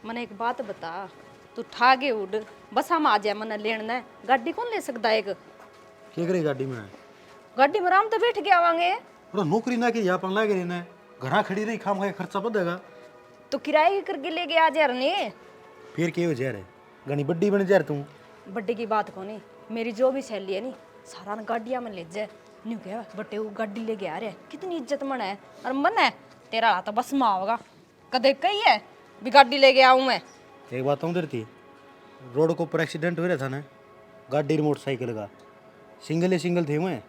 मन एक बात बता, तू ठागे उड़ बस हम आ जाए मन लेना है। गाड़ी कौन ले सकता है? एक क्या करे गाड़ी में? गाड़ी में आराम तो बैठ के आवांगे। और नौकरी ना की या अपन लागे रहना है, घरा खड़ी रही खाम खाए खर्चा बढ़ेगा। तो किराए करके लेके आ जा रहे। फिर क्या हो जा रहे घनी बड्डी बन जा तू। बड्डे की बात को नहीं, मेरी जो भी सहेली है नी सारा न गाड़िया में ले जाए। न्यू कह बट्टे वो गाड़ी लेके आ रहे हैं, कितनी इज्जत मन है। और मन है तेरा तो बस माँ होगा, कदे कही है भी गाड़ी लेके आऊँ मैं। एक बात उधर थी, रोड को ऊपर एक्सीडेंट हो रहा था ना, गाड़ी मोटरसाइकिल का सिंगल थे मैं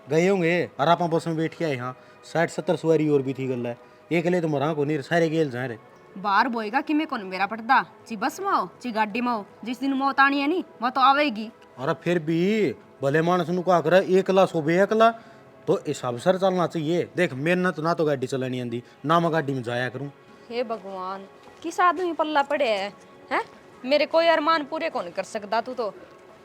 गए होंगे और आप बस में बैठ के आए। हाँ 60-70 सवारी और भी थी गल है, एक ले तो मरा को नहीं सारे गेल जा रहे। बाहर बोएगा कि मैं कौन मेरा पड़ता ची बस में हो ची गाड़ी में हो, जिस दिन मौत आनी है नी वो तो आवेगी। और फिर भी भले मानस नु का करे एकला सोबे एकला तो हिसाब सर चलना चाहिए। देख मेहनत ना तो गाड़ी चलानी आंदी ना मैं गाड़ी में जाया करूं। हे भगवान किस आदमी पल्ला पड़े हैं? मेरे कोई अरमान पूरे कौन कर सकता। तू तो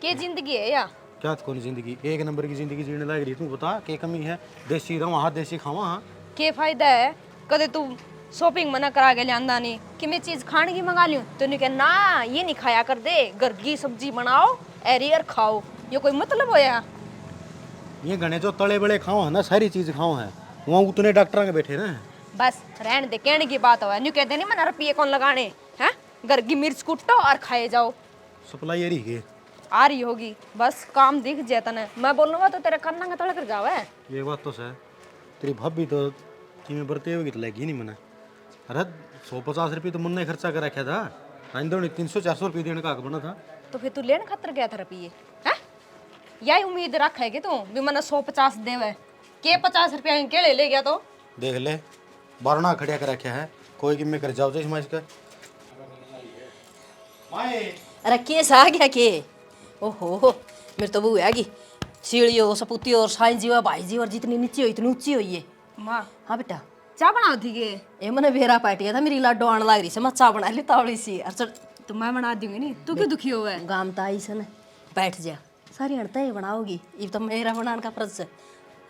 के जिंदगी है या क्या कौन जिंदगी एक नंबर की जिंदगी जीने लग रही तू बता क्या कमी है? देसी रहो हाँ देसी खावा हाँ के फायदा है? कदे तू शॉपिंग मना करा के लियांदा नहीं कि मैं चीज खाने की मंगा लूं तो नहीं कह ना ये नहीं खाया कर दे, घर की सब्जी बनाओ एरियर खाओ, ये कोई मतलब होया? ये गणे जो तले बड़े खाओ है ना सारी चीज खाओ है वहाँ उतने डॉक्टर के बैठे ना। बस रहने दे, कहने की बात हो न्यू कहते नहीं मना रुपये कौन लगाने हैं, घर की मिर्च कुटो और खाए जाओ। सप्लाई रही है आ रही होगी बस काम दिख जाता ना, मैं बोलूंगा तो तेरे कन्ना का तड़ कर जावे। ये बात तो सर तेरी भाभी तो तुम्हें बरते होगी तो लगी नहीं मना। अरे 150 रुपये तो मन ने खर्चा कर रखा था, 300-400 रुपये देने का हक बना था। तो फिर तू लेने खातर गया था रुपये हैं? यही उम्मीद रखा है कि तू भी मैंने 150 देवे के 50 रुपया के ले गया तो देख ले बारना खड़िया कर रखा है कोई कि मैं कर जाओ इसमें इसका अरे केस आ गया के? ओहो मेरे तो बहू हैगी सीढ़ियों सपूती और साईं जी और भाई जी और जितनी नीचे हो इतनी ऊंची हुई है। माँ हाँ बेटा चाय बनाओ थी के? ये मैंने बेरा पाटिया था मेरी लाडो आने लग रही से मैं चाह बना ली तावड़ी सी। अच्छा तो मैं बना दूंगी नहीं, तू क्यों दुखी हुआ है? गाम तो आई से न बैठ जा सारी हड़ता ही बनाओगी ये तो मेरा बनाने का फर्ज है।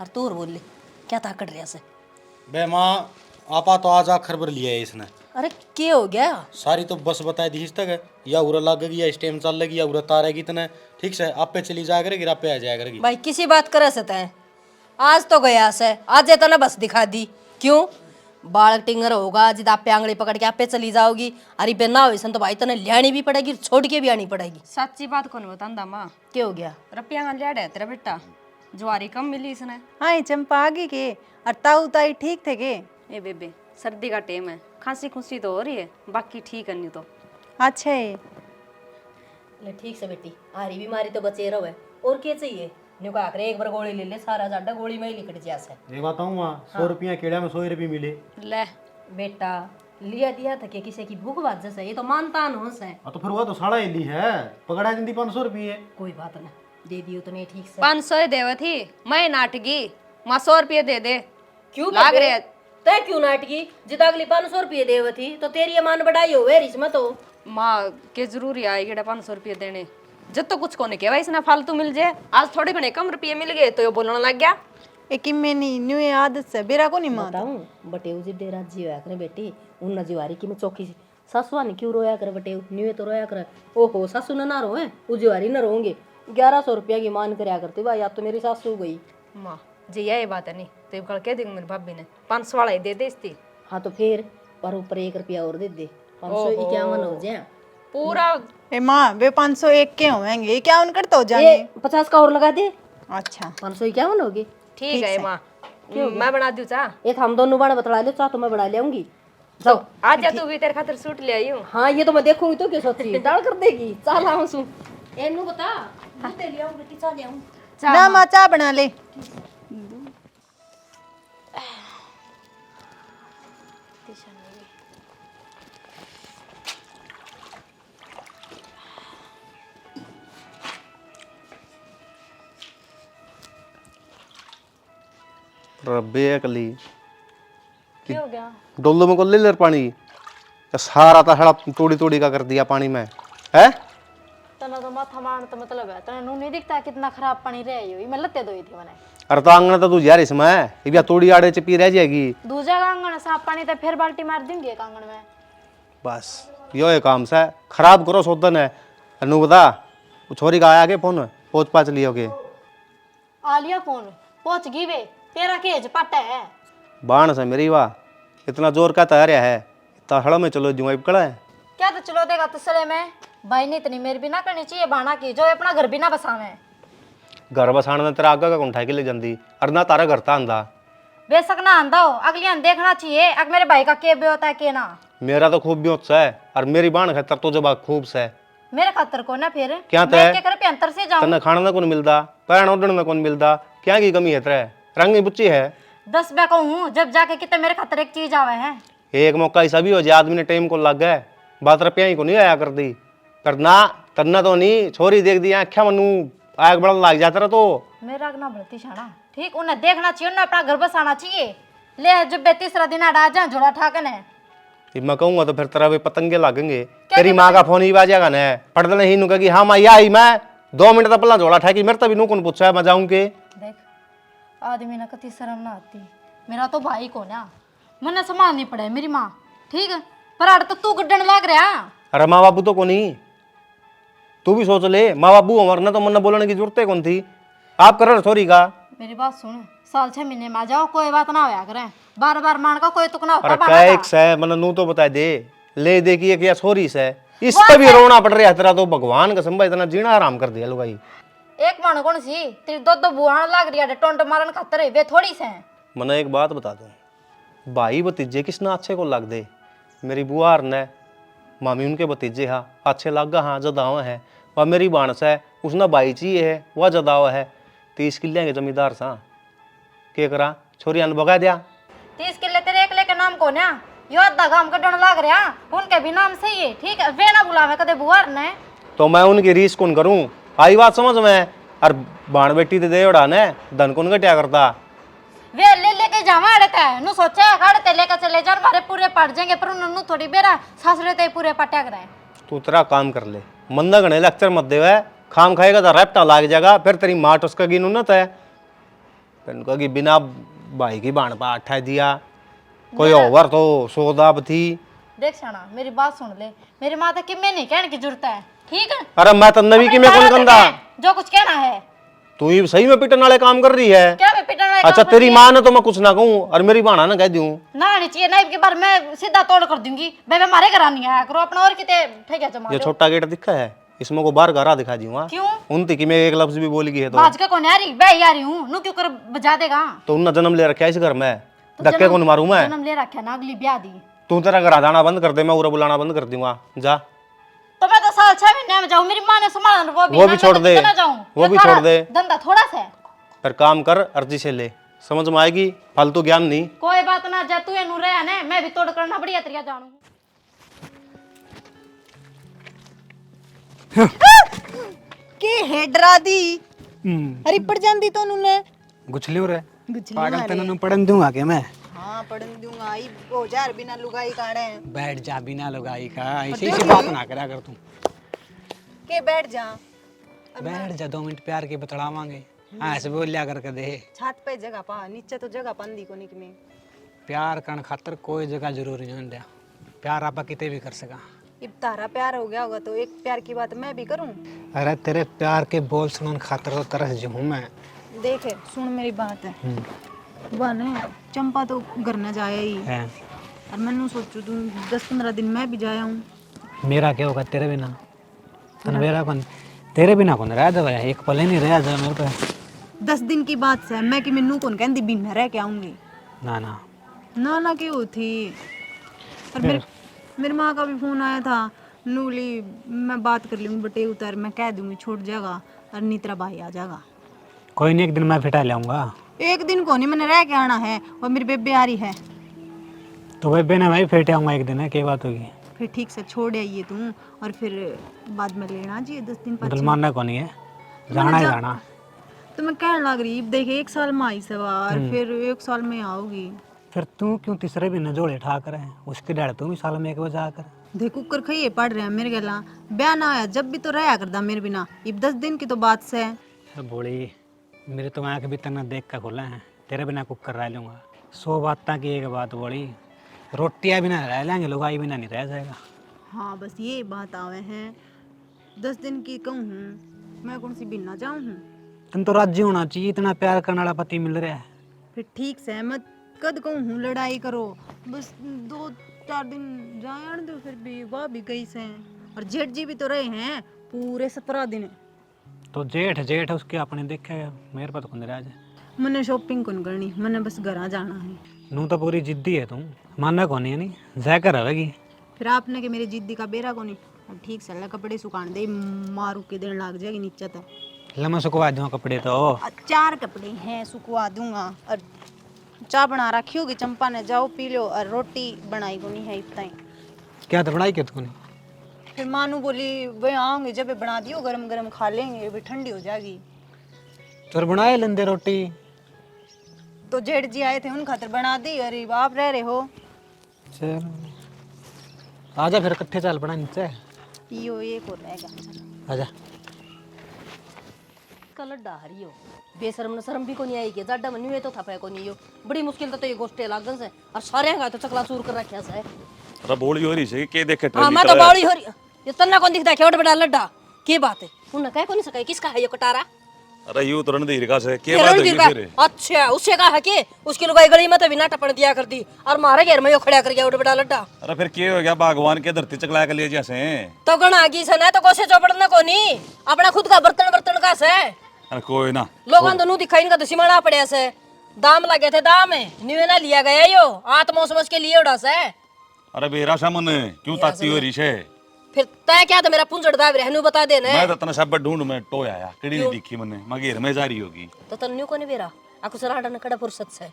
और तू और बोल ले क्या ताकड़ रहा से? बे माँ आपा तो आज आखिर भर लिया है इसने। अरे क्या हो गया? सारी तो बस बताई दी इस तक है या उरा लगेगी या स्टेम चल लेगी या उरा तारेगी इतना ठीक से आप पे चली जाया करेगी आप पे आ जाया करेगी। भाई किसी बात करे से तय आज तो गया से आज ये तो ना बस दिखा दी क्यों बाल टिंगर होगा जिद आप पे आंगली पकड़ के आप पे चली जाओगी। अरे बे ना हो तो भाई तने लियानी भी पड़ेगी छोड़ के भी आनी पड़ेगी। सच्ची बात कौन बतांदा माँ? क्या हो गया? रुपया लिया है तेरा बेटा, ज्वारी कम मिली इसने। हाँ चंपा आगे के और ताऊ ताई ठीक थे के? ए बेबे सर्दी का टाइम है, खांसी खुंसी तो हो रही है, बाकी ठीक है नहीं तो। अच्छा है ले ठीक से बेटी आ रही बीमारी तो बचे रहो और क्या चाहिए? न्यू का एक बार गोली ले ले सारा जाडा गोली में ही लिखट जा से। एक बात कहूँ माँ 100 रुपया केड़ा में 100 रुपये मिले। ले बेटा लिया दिया था कि किसी की भूख बात जैसे ये तो मानता न हो से। तो फिर वो तो साड़ा ही ली है पकड़ा दी 500 रुपये। कोई बात ना दे दियो तो नहीं ठीक से 500 देवे थी मैं नाटकी माँ 100 रुपये दे दे। क्यों लाग रहे तय क्यों नाटकी जिता अगली 500 रुपये देव थी तो तेरी मान बढ़ाई हो इसमें तो माँ के जरूरी आएगी 500 रुपये देने जब तो कुछ को नहीं कहवा इसने फालतू मिल जाए। आज थोड़े घने कम रुपये मिल गए तो ये बोलने लग गया। एक में नहीं न्यू ये आदत से बेरा को नहीं मार। बताऊं बटेऊ जी डेरा जी होया करे बेटी उन जीवारी की मैं चौकी सी सासुआ ने क्यों रोया करे बटेऊ न्यू तो रोया करे। ओहो सासू ना रोए उजीवारी ना रोंगे 1100 रुपया की मान करया करती भाई याद तो मेरी सासू गई। माँ जी यही बात है नहीं तो ये कल कह देंगे मेरी भाभी ने 500 वाला ही दे दे इसती। हाँ तो फिर पर ऊपर 1 रुपया और दे दे 551 हो जाए पूरा ए माँ वे 501 के होंगे क्या उनकर तो जाने 50 का और लगा दे। अच्छा 551 होगी ठीक है माँ, मैं बना दूँ चाह। एक हम दोनों बाण बतला ले चाह तो मैं बढ़ा लेंगी जाओ आज जा तू भी तेरे खातिर सूट ले आई हूँ। हाँ ये तो मैं देखूंगी तो क्या सोच रही है डाल कर देगी चाल आऊं सु एनु बता दूध ले आऊं बेटी चाल ले आऊं ना माँ चाय बना ले। रब्बे अकली क्या हो गया? डोलो में को ले ले पानी या सारा ताड़ा तोड़ी तोड़ी का कर दिया पानी में है। तना तो माथा मारने तो मतलब है तना नू नहीं दिखता कितना खराब पानी रह यो मैं लत्ते धोई थी मैंने। अरे तो आंगन तो तू जा रही इसमें ये तोड़ी आड़े च पी रह जाएगी। दूजा का आंगन साफ पानी तो फिर बाल्टी मार देंगे एक आंगन में। बस यो है काम से खराब करो सोदन है। अनु बता वो छोरी का आया के फोन पोच पाच लियोगे आ लिया फोन पहुंच गई वे तेरा केज पट है। बाण से मेरी वाह इतना जोर का तैयार है इतना हड़ में चलो जुआ कड़ा है। क्या तो चलो देगा तसले में भाई ने इतनी मेरी भी ना करनी चाहिए बाना की जो अपना घर भी ना बसावे। घर बसाने तेरा आगा का कौन के ले जाती और ना तारा घर ता आंदा बेशक ना आंदा हो अगली देखना चाहिए अग मेरे भाई का के होता है के ना। मेरा तो खूब भी है और मेरी बाण खातर तो जब खूब से मेरे खातर को ना फिर क्या मैं क्या करे अंतर से जाऊं। तना खाना ना कौन मिलता पैण ओढ़ने ना कौन मिलता क्या की कमी है तेरे रंग बुच्ची है 10 बैको हूँ जब जाके कितने मेरे खातर एक चीज आवे है। एक मौका ऐसा भी हो जाए आदमी ने टाइम को लग गए बात रुपया ही को नहीं आया कर दी पर ना तन्ना तो नहीं छोरी देख दी आख्या मनु आग बड़ा लग जाता रहा तो मेरा ना बढ़ती छाना ठीक उन्हें देखना चाहिए उन्हें अपना घर बसाना चाहिए। ले जब बे तीसरा दिन आ जा झोला ठाकन है मैं कहूंगा तो फिर तेरा वे पतंगे लागेंगे तेरी माँ का फोन ही बाजेगा न पढ़ ही नु कि हाँ माँ आई मैं 2 मिनट तक पहला झोला ठाकी मेरे तभी नू कौन पूछा है मैं जाऊं के देख आदमी ना कति शर्म ना आती मेरा तो भाई को ना मन्ने संभालनी पड़े मेरी माँ ठीक है पर आड़ तो तू गड्ढन लाग रहा। अरे माँ बापू तो कौन ही तू भी सोच ले माँ बापू हमारे तो मन बोलने की जरूरत है कौन थी आप कर छोरी का। मेरी बात सुन साल 6 महीने में आ जाओ कोई बात ना होया करे बार बार मान का कोई तुक ना होता अरे बाना कैक का। से मन नू तो बता दे ले देखिए कि छोरी से इस पे भी रोना पड़ रहा है तेरा तो भगवान का संभा इतना जीना आराम कर दिया लुगाई। एक मान कौन सी तेरी दो बुआन लाग रही है टोंट मारन खातर वे थोड़ी से मन एक बात बता दूं भाई भतीजे किसना अच्छे को लग दे मेरी बुआर ने मामी उनके भतीजे हाँ अच्छे लग हाँ जदाव है वह मेरी बाणस है उसना भाई चाहिए है वह जदाव है 30 किले के जमींदार सा के करा छोरी अन बगा दिया 30 किले तेरे एकले के नाम को ना यो आधा गांव का डन लाग रहा उनके भी नाम से ही ठीक है वे ना बुलावे कदे बुआर ने तो मैं उनकी रीस कौन करूं आई बात समझ में और बाण बेटी ते दे उड़ा ने धन कौन घटिया करता वे ले लेके जावा अड़ता है नु सोचा है गाड़ ते लेके चले जा मारे पूरे पड़ जाएंगे पर उन्नु थोड़ी बेरा सासरे ते पूरे पटा करे। तू तेरा काम कर ले मंदा गणे लेक्चर मत देवे खाम खाएगा तो रैप्टा लाग जाएगा फिर तेरी माँ टुसका की नुनत है फिर कहोगी बिना भाई की बाण पा अठा दिया कोई ओवर तो सोदाब थी। देख साना मेरी बात सुन ले मेरी माँ तो किमे नहीं कहने की जरूरत है ठीक है। अरे मैं तो नवी की मैं कौन कंदा जो कुछ कहना है तू ही सही में पिटन वाले काम कर रही है। क्या मैं पिटन वाले अच्छा तेरी माँ ने तो मैं कुछ ना कहूँ और मेरी बाणा ना कह दूं ना नहीं चाहिए नहीं के बार मैं सीधा तोड़ कर दूंगी बेबे मारे घर नहीं आया करो अपना और किते ठीक है जमा ये छोटा गेट दिखा है इसमें को बाहर घरा दिखा दूंगा क्यों उनती की मैं एक लफ्ज भी बोली है तो बाज का कौन यारी वे यारी हूं नु क्यों कर बजा देगा तो उन्ना जन्म ले रखा है इस घर में धक्के कौन मारूं मैं जन्म ले रखा ना अगली ब्याह दी तू तेरा घर जाना बंद कर दे मैं उरा बुलाना बंद कर दूंगा जा तो मैं तो साल 6 महीने में जाऊं मेरी मां ने संभाल वो भी छोड़ दे वो भी छोड़ दे धंधा थोड़ा सा फिर काम कर अर्जी से ले समझ में आएगी फालतू ज्ञान नहीं। कोई बात ना जा तू एनु रहा ने मैं भी तोड़ करना बढ़िया तरीका जानू। के है डरा दी अरे पड़ जाती तो उन्होंने गुछली हो रहा गुछली पागल तेन पढ़न दूंगा के मैं हाँ पढ़न दूंगा आई 2000 बिना लुगाई काढ़े बैठ जा बिना लगाई का ऐसी ऐसी बात ना करा कर तू के बैठ जा बैठ जा 2 मिनट प्यार के बतलावांगे ऐसे बोल लिया करके दे छत पे जगह पा नीचे तो जगह पंदी को निक में प्यार करने खातर कोई जगह जरूरी नहीं है प्यार आप किते भी कर सका अब तारा प्यार हो गया होगा तो एक प्यार की बात मैं भी करूं। अरे तेरे प्यार के बोल सुनने खातर तो तरस जो हूँ मैं देख सुन मेरी बात है वह ने चंपा तो घर न जाया ही है। और मैंने सोचू तू 10-15 दिन मैं भी जाया हूँ मेरा क्या होगा तेरे बिना तन मेरा कौन तेरे बिना कौन रह जाए एक पल ही नहीं रह जाए मेरे पे 10 दिन की बात से मैं कि मैनू कौन कहती बिना रह के आऊंगी ना ना ना क्यों थी और मेरी माँ का भी फोन आया था नूली मैं बात कर लूँगी बटे उतर मैं कह दूंगी छोड़ जाएगा और नीतरा भाई आ जाएगा कोई नहीं एक दिन मैं फिटा लाऊंगा एक दिन को नहीं मैंने रह के आना है और मेरी बेबे आ रही है तो बेबे ने मैं फिट आऊंगा एक दिन है क्या बात होगी फिर ठीक से छोड़ आइए तू और फिर बाद में लेना चाहिए 10 दिन मतलब पर मानना कौन है जाना ही जाना तो मैं कहने लग रही देखे 1 साल में आई सवार फिर 1 साल में आओगी फिर तू क्यों तीसरे भी न जोड़े ठा कर उसके डर तू भी साल में एक बजा कर देख कुकर खाइए पढ़ रहे हैं मेरे गला ब्याह ना आया जब भी तो रहा करदा मेरे बिना अब 10 दिन की तो बात से बोली मेरे तो आँख भी तना देख कर खोला है तेरे बिना कुकर रह लूँगा 100 बात की एक बात बोली रोटियाँ बिना रह लेंगे लोग आई बिना नहीं रह जाएगा हाँ बस ये बात आवे हैं 10 दिन की कहूँ हूँ मैं कौन सी बिना जाऊँ हूँ। तुम तो राजी होना चाहिए, इतना प्यार करने वाला पति मिल रहा है। फिर ठीक सहमत कद कहूँ हूँ लड़ाई करो, बस 2-4 दिन जाए आने दो, फिर भी वह भी गई से और जेठ जी भी तो रहे हैं पूरे 17 दिन। तो जेठ जेठ उसके अपने देखे, मेरे पास कौन राज है। मैंने शॉपिंग कौन करनी, मैंने बस घर जाना है। नू तो पूरी जिद्दी है तुम, मानना कौन है नहीं जय कर रहेगी। फिर आपने के मेरी जिद्दी का बेरा को नहीं, अब ठीक से कपड़े सुखाने दे, मारू के दिन लग जाएगी नीचे तक। लम्बा सुखवा दूँ कपड़े तो। 4 कपड़े हैं सुखवा दूंगा, और चाय बना रखी होगी चंपा ने, जाओ पी लो, और रोटी बनाई को नहीं है इतना ही। क्या तो बनाई क्या तूने। फिर मानू बोली वे आऊंगे जब बना दियो गरम गरम खा लेंगे, भी ठंडी हो जाएगी। चोर बनाए लेंदे रोटी। तो जेठ जी आए थे उन खातर बना दी, अरे आप रह रहे हो। चल आजा फिर इकट्ठे चल पड़ा नीचे। पियो एक और रहेगा। आजा। कलर डाहरी हो बेशरम न शर्म भी को नहीं आई के जाडा मन में तो था को नहीं हो, बड़ी मुश्किल तो ये गोष्टे लागन से और सारे का तो चकला चूर कर रखा से। अरे बोली हो रही है के देखे हां मैं तो बावली हो रही, ये तन्ना कौन दिखता है खेवड़ बड़ा लड्डा की बात है उन कह को नहीं सका किसका है ये कटारा। अरे यू तो रणधीर का से के बात है फिर। अच्छा उससे कहा कि उसकी लुगाई गली में तो बिना टपन दिया कर दी और मारे घेर में यो खड़ा कर गया उड़ बड़ा लड्डा। अरे फिर के हो गया भगवान के धरती चकला के लिए जैसे तो गणा की सना तो कोसे चौपड़ना को नहीं अपना खुद का बर्तन बर्तन का से। अरे कोई ना लोगों तो नु दिखाई इनका तो सिमड़ा पड़े से दाम लगे थे दाम है न्यू ना लिया गया यो आत्मा समझ के लिए उड़ा से। अरे बेरा सामन क्यों ताती हो रही है फिर तय क्या तो मेरा पुंजड़ दाब रहनु बता देने। मैं तो तना सब ढूंढ में टो आया किड़ी नहीं दिखी मने मगेर में जारी होगी तो तन्नू को नहीं बेरा आकु सराडा न कड़ा फुर्सत से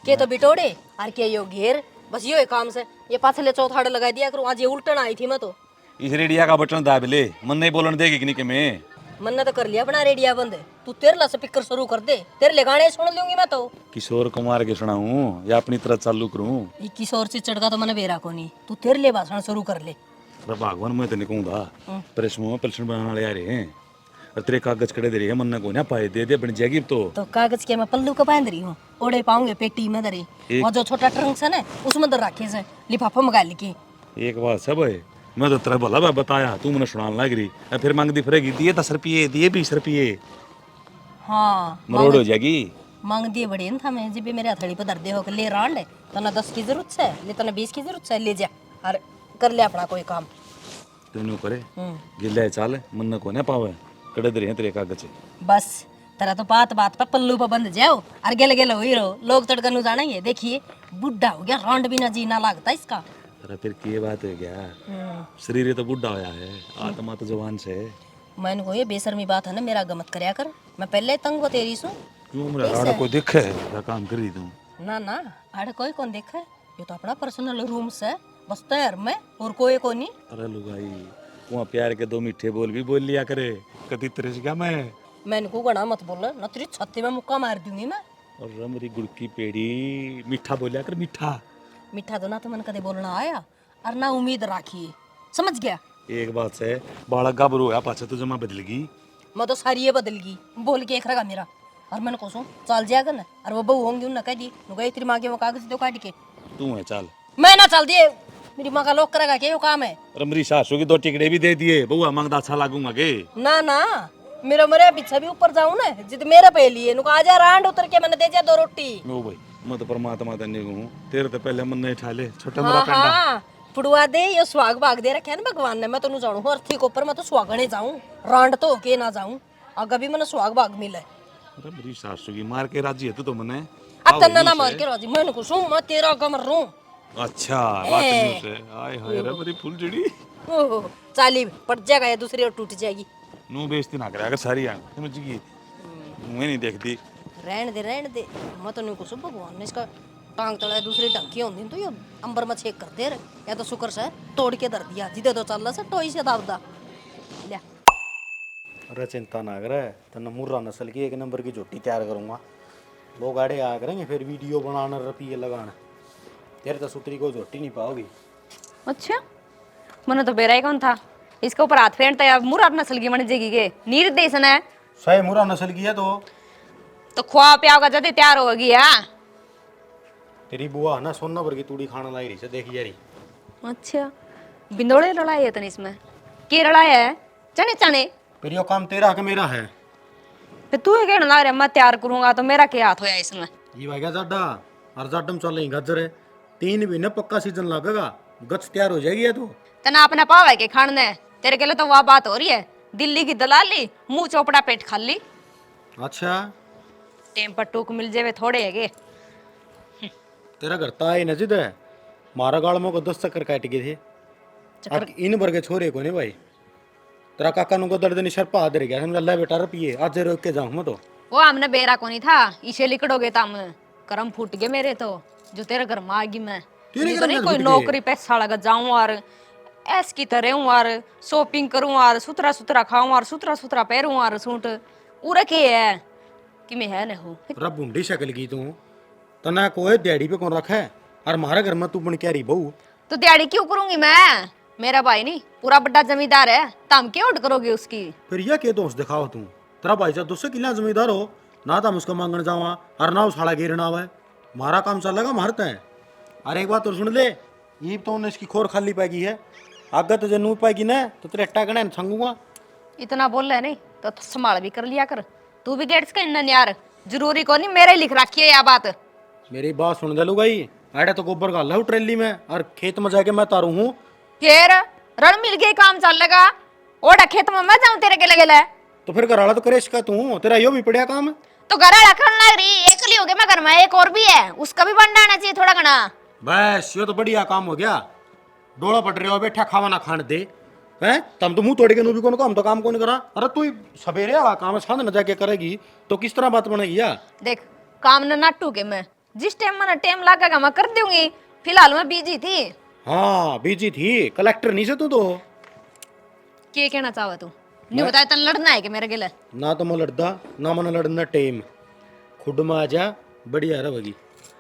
के तो बिटोड़े और के यो घेर बस यो काम से ये पाछले चौथाड़ लगा दिया करूं आज ये उल्टन आई थी मैं तो इस रेडिया का बटन दाब ले मन नहीं बोलन देगी कि नहीं के मैं मन तो कर लिया अपना रेडिया बंद तू तेरे ला स्पीकर शुरू कर दे तेरे ले गाने सुन लूंगी मैं तो। किशोर कुमार के सुनाऊं या अपनी तरह चालू करूं। ये किशोर से चढ़का तो मैंने बेरा को नहीं तू तेरे ले भाषण शुरू कर ले। अरे भगवान मैं तो नहीं कहूंगा परिश्रम पलसन बनाने वाले आ रहे हैं और तेरे कागज खड़े दे रही है मन को ना पाए दे दे बन जाएगी तो कागज के मैं पल्लू का बांध रही हूँ ओढ़े पाऊंगे पेटी में दरे और जो छोटा ट्रंक है ना उसमें दर रखे से लिफाफा मंगा लिखी। एक बात सब है मैं तो तेरा भला बताया तू मैंने सुनाने लग रही फिर मांग दी फिरेगी दिए 10 रुपये दिए 20 रुपये हाँ मरोड़ हो जाएगी मांग दिए बड़े था मैं जब मेरे हथड़ी पर दर्दे होकर ले रांड तना 10 की जरूरत है ले तना 20 की जरूरत है ले जा और कर ले अपना कोई काम तेनू करे गिले चाल मन को ना पावे कड़े दे तेरे कागज बस तेरा तो बात बात पर पल्लू पर बंद जाओ और गेले गेले हो ही रहो लोग तड़का नु जानेंगे देखिए बुढ़ा हो गया रांड भी ना जीना लगता इसका। अरे फिर की बात है क्या शरीर तो बुढ़ा होया है आत्मा तो जवान से मैंने को ये बेशर्मी बात है ना मेरा गमत करया कर मैं पहले तंग हो तेरी सु क्यों मेरा राड़ा को देखे क्या काम कर रही तू ना ना आड़े कोई कौन देखा ये तो अपना पर्सनल रूम से बस तैयार में और कोई को नहीं। अरे लुगाई वहाँ प्यार के 2 मीठे बोल भी बोल लिया करे कभी तेरे से क्या मैंने को गणा मत बोल न तेरी छत्ती में मुक्का मार दूंगी मैं। और मेरी गुड़ की पेड़ी मीठा बोलिया कर मीठा मीठा तो ना तो मन कदे बोलना आया और ना उम्मीद राखी समझ गया। एक बात से बालक गाभरू होया पाछे तो जमा बदल गई मैं तो सारी ये बदल गई बोल के एक रगा मेरा और मैंने को चल जाएगा ना और वो बहू होंगी उन्हें कह दी गई तेरी माँ के वो कागज दो काट के तू है चल मैं ना चल दिए मेरी माँ का लोग करेगा क्या यो काम है। अरे मेरी सासू की 2 टिकड़े भी दे दिए बहुआ मांगदा अच्छा लागूंगा के ना ना मेरा मरे पीछे भी ऊपर जाऊं ना जिद मेरे पे लिए नुका आजा रांड उतर के मैंने दे दिया 2 रोटी। नो भाई मैं तो परमात्मा तन्ने हूं तेरे तो पहले मन नहीं ठा ले छोटा मेरा पेंडा हाँ पुड़वा दे ये स्वाग भाग दे रखे है ना भगवान ने मैं तो जाऊं अर्थी के ऊपर मैं तो स्वागने जाऊं रांड तो के ना जाऊं अगर भी मैंने स्वाग भाग मिले। अरे मेरी सासू की मार के राजी है तू तो मने अब तन्ना ना मार के राजी मैंने कुछ मैं तेरा कमर रू। अच्छा बात नहीं से आय हाय रे मेरी फुलझड़ी ओहो चाली पट जाएगा या दूसरी और टूट जाएगी। नु बेइज्जती ना करे अगर सारी आंख समझ गई मैं नहीं देखती रहने दे मैं तो नहीं कुछ भगवान ने इसका टांग तड़ा दूसरी टंकी होंगी तो ये अंबर में छेक कर दे या तो शुक्र से तोड़ के धर दिया जिदे तो चल से टोई से दाबदा ले। अरे चिंता ना करे तेना मुर्रा नस्ल की 1 नंबर की झोटी तैयार करूँगा लोग आड़े आया करेंगे फिर वीडियो बनाना रुपये लगाना तेरे तो सुतरी को झोटी नहीं पाओगी। अच्छा मन तो बेरा ही कौन था इसके ऊपर हाथ फेरता है मुराद नस्ल की मन जेगी के निर्देशन है सही मुर्रा नस्ल की है तो खुआ प्याव का जल्दी तैयार होगी यार। तेरी बुआ ना सोना भर की तूड़ी खाना लाई रही से देखी जा रही। अच्छा बिंदोड़े लड़ाई है तनी इसमें के लड़ाया है चने चने फिर यो काम तेरा कि मेरा है? फिर तू ही कहना लग रहा मैं तैयार करूंगा तो मेरा क्या हाथ होया इसमें। ये भाई जाडा और जाडम चल रही गाजर है 3 महीने पक्का सीजन लगेगा, गच तैयार हो जाएगी ये तो। तना अपना पाव है के खाने तेरे के लिए तो वह बात हो रही है, दिल्ली की दलाली मुंह चौपड़ा पेट खाली। अच्छा टेम पर टूक मिल जावे थोड़े है तेरा घर ताई नजिद है, मारा गाल में को 10 चक्कर काट गए थे। अब इन भर के छोरे को नहीं भाई, तेरा काका नु को दर्द नहीं सर पा दे गया, समझ ले बेटा रुपये आज रोक के जाऊं मैं तो। वो हमने बेरा को नहीं था इसे लिकड़ोगे तम करम फूट गए मेरे तो जो तेरे घर में आगी मैं तेरे तो नहीं कोई नौकरी पैसा लगा जाऊं और ऐस की तरह हूं और शॉपिंग करूं और सुतरा सुतरा खाऊं और सुतरा सुतरा पहरूं और सूट उरे के है कि मैं है न हो। रब बुंडी शक्ल की तू तना कोई दिहाड़ी पे कौन रखा है और हमारे घर में तू बन क्या रही बहू। तो दिहाड़ी क्यों करूंगी मैं, मेरा भाई नहीं पूरा बड़ा जमींदार है तम क्यों उठ करोगे उसकी। फिर यह के दोस्त दिखाओ तू, तेरा भाई साहब दूसरे किला जमींदार हो ना, तो हम उसको मांगने जावा और ना उस हाड़ा गिरना हुआ है, हमारा काम चलेगा मारते हैं। अरे एक बात तो सुन ले, ये तो उन्हें इसकी खोर खाली पाएगी है, आगे तो जनू पाएगी ना तो तेरे अट्टा गणा छंगूंगा। इतना बोल रहे नहीं तो संभाल भी कर लिया कर, तू भी गेट्स का इंजन यार, जरूरी को नहीं मेरे लिख रखी है यह बात। मेरी बात सुन दे लो भाई, आड़े तो गोबर गाल है ट्रेली में और खेत में जाके मैं तारू हूँ। फिर रण मिल गई काम चलेगा, ओडा खेत में मैं जाऊं तेरे के लगे ले। तो फिर घर वाला तो करेश का तू, तेरा यो भी पड़िया काम। तो घर रखने लग रही एक ली हो गया मैं घर में, एक और भी है उसका भी बंडा आना चाहिए थोड़ा घना। बस यो तो बढ़िया काम हो गया, डोला पट रहे हो बैठा खावा ना खाने दे हैं, तम तो मुंह तोड़ के नू भी कौन काम तो काम कौन करा। अरे तू सवेरे वाला काम सांझ न जाके करेगी तो किस तरह बात बनेगी यार। देख काम न नाटू के मैं जिस टाइम मैंने टाइम लागेगा मैं कर दूंगी, फिलहाल मैं बिजी थी। हाँ बिजी थी, कलेक्टर नहीं से तू तो। क्या कहना चाहवा तू, नहीं बताया तन लड़ना है कि मेरे गिले। ना तो मैं लड़दा ना मैंने लड़ना टाइम, खुद में आ जा बढ़िया रहेगी।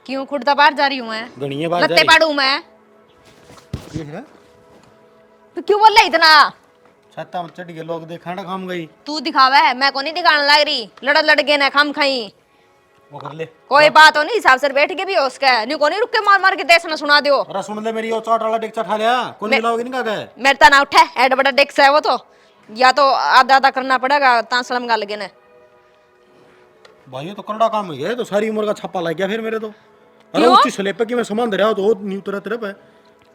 क्यों खुड़ता बाहर जा रही हूँ मैं, गणिये बात लत्ते पाड़ू मैं, ये है तो क्यों बोल रहा इतना। छत्ता में चढ़ के लोग देखा ना खाम गई, तू दिखावा है मैं को नहीं दिखाने लग रही, लड़ लड़ गए ना खाम खाई वो कर ले। कोई बात हो नहीं हिसाब से बैठ के भी हो उसका नहीं को नहीं रुक के मार मार के देश ना सुना दियो। अरे सुन ले मेरी, वो चाट वाला डेक चढ़ा लिया कौन मिलाओगे नहीं का मेरे ता ना उठा एड बड़ा डेक्स है वो तो, या तो आधा आधा करना पड़ेगा तांसलम गाल लगे ना। भाई ये तो कड़ा काम है, तो सारी उम्र का छापा लग गया फिर मेरे तो। अरे उस स्लेप की मैं सामान दे रहा हूं तो न्यू तरह तरफ है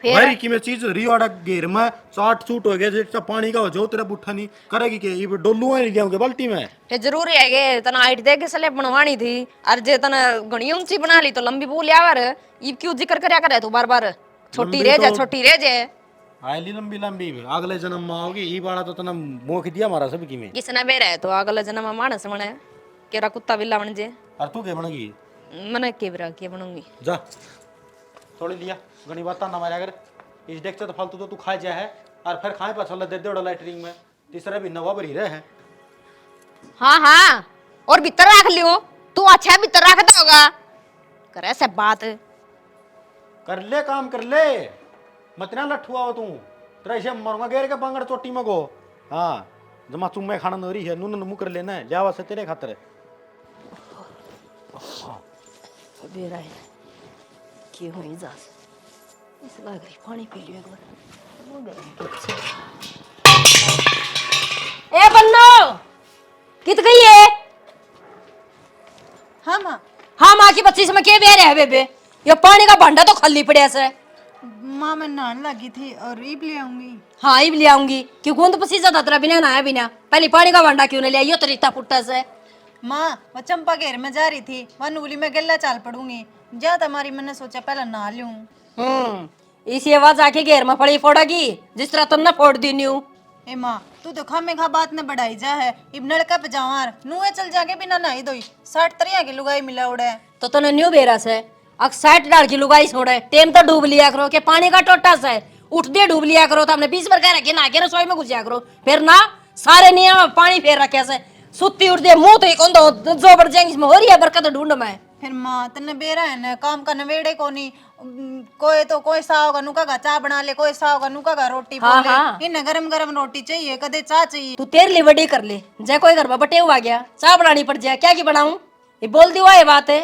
भाई की मैं चीज रिवाड़ा घेर में चाट चूट हो गया जैसा पानी का हो जो तेरा बुठा नहीं करेगी के ये डोलू है लियाओगे बाल्टी में। फिर जरूरी है के तना हाइट देख के स्लेब बनवानी थी और जे तना घणी ऊंची बना ली तो लंबी बोल यार ये क्यों जिक्र करया करे तू बार बार, छोटी रह जा छोटी रह जा। आयली लंबी लंबी अगले जन्म में आओगी, ये वाला तो तना मोख दिया मारा सब की में। किसने बेरा है तो अगला जन्म में मानस बने केरा कुत्ता बिल्ला बन जे। और तू क्या बनेगी? मने के बेरा के बनूंगी जा थोड़ी लिया घनी बात ना मारा अगर इस डेक से तो फालतू तो तू खा जा है और फिर खाए पास दे दे लाइटरिंग में तीसरा भी नवा भरी रहे हैं। हाँ हाँ और भीतर रख लियो तू, अच्छा भीतर रखता होगा करे सब बात कर ले काम कर ले मत ना लठुआ हो तू, तेरा ऐसे मरूंगा घेर के बांगड़ चोटी में को। हाँ जमा चुम्मे खाना न रही है नून मुँह कर लेना है लिया से तेरे खातर। बेरा है की हुई जा इस लग रही पानी पी लियो एक बार। ए बन्नो कित गई है? हाँ माँ। हाँ माँ की बच्ची से मैं क्या बेरे है बेबे, ये पानी का भांडा तो खाली पड़े से। माँ मैं नहाने लगी थी और ईब ले आऊंगी। हाँ ईब ले आऊंगी क्यों कौन तो पसीजा था तेरा बिना नहाया बिना, पहले पानी का भांडा क्यों नहीं लिया, यो तो रिश्ता पुट्टा से। माँ वो चंपा घेर में जा रही थी वह नूली में गल्ला चाल पड़ूंगी, जा तुम्हारी मैंने सोचा पहले नहा लूं। इसी आवाज आके घेर में पड़ी फोड़ेगी जिस तरह तुमने फोड़ दी न्यू। ए माँ तू तो खामे खा बात ने बढ़ाई जा है, इब नलका पे जावार नुए चल जाके बिना नहाई धोई 60 तरह की लुगाई मिला उड़े। तो तने न्यू बेरा से अक 60 डाल की लुगाई छोड़े टेम तो डूब लिया करो के पानी का टोटा से उठ दे डूब लिया करो, तो हमने 20 बार कह रखे ना के रसोई में घुस जाया करो, फिर ना सारे नियम पानी फेर रखे से सुत्ती उठ दे मुंह तो ही कौन दो जो बढ़ जाएंगे इसमें हो रही है बरकत ढूंढ में। फिर माँ तने बेरा है ना काम का नवेड़े को नहीं, कोई तो कोई साव का नुका का चाय बना ले, कोई साव का नुका का रोटी हाँ, बोले हाँ। इन्हें गरम गरम रोटी चाहिए कदे चाय चाहिए। तू तेरे लिए बड़ी कर ले जय कोई घर में बटे हुआ गया चाय बनानी पड़ जाए क्या की बनाऊं, ये बोल दी हुआ ये बात है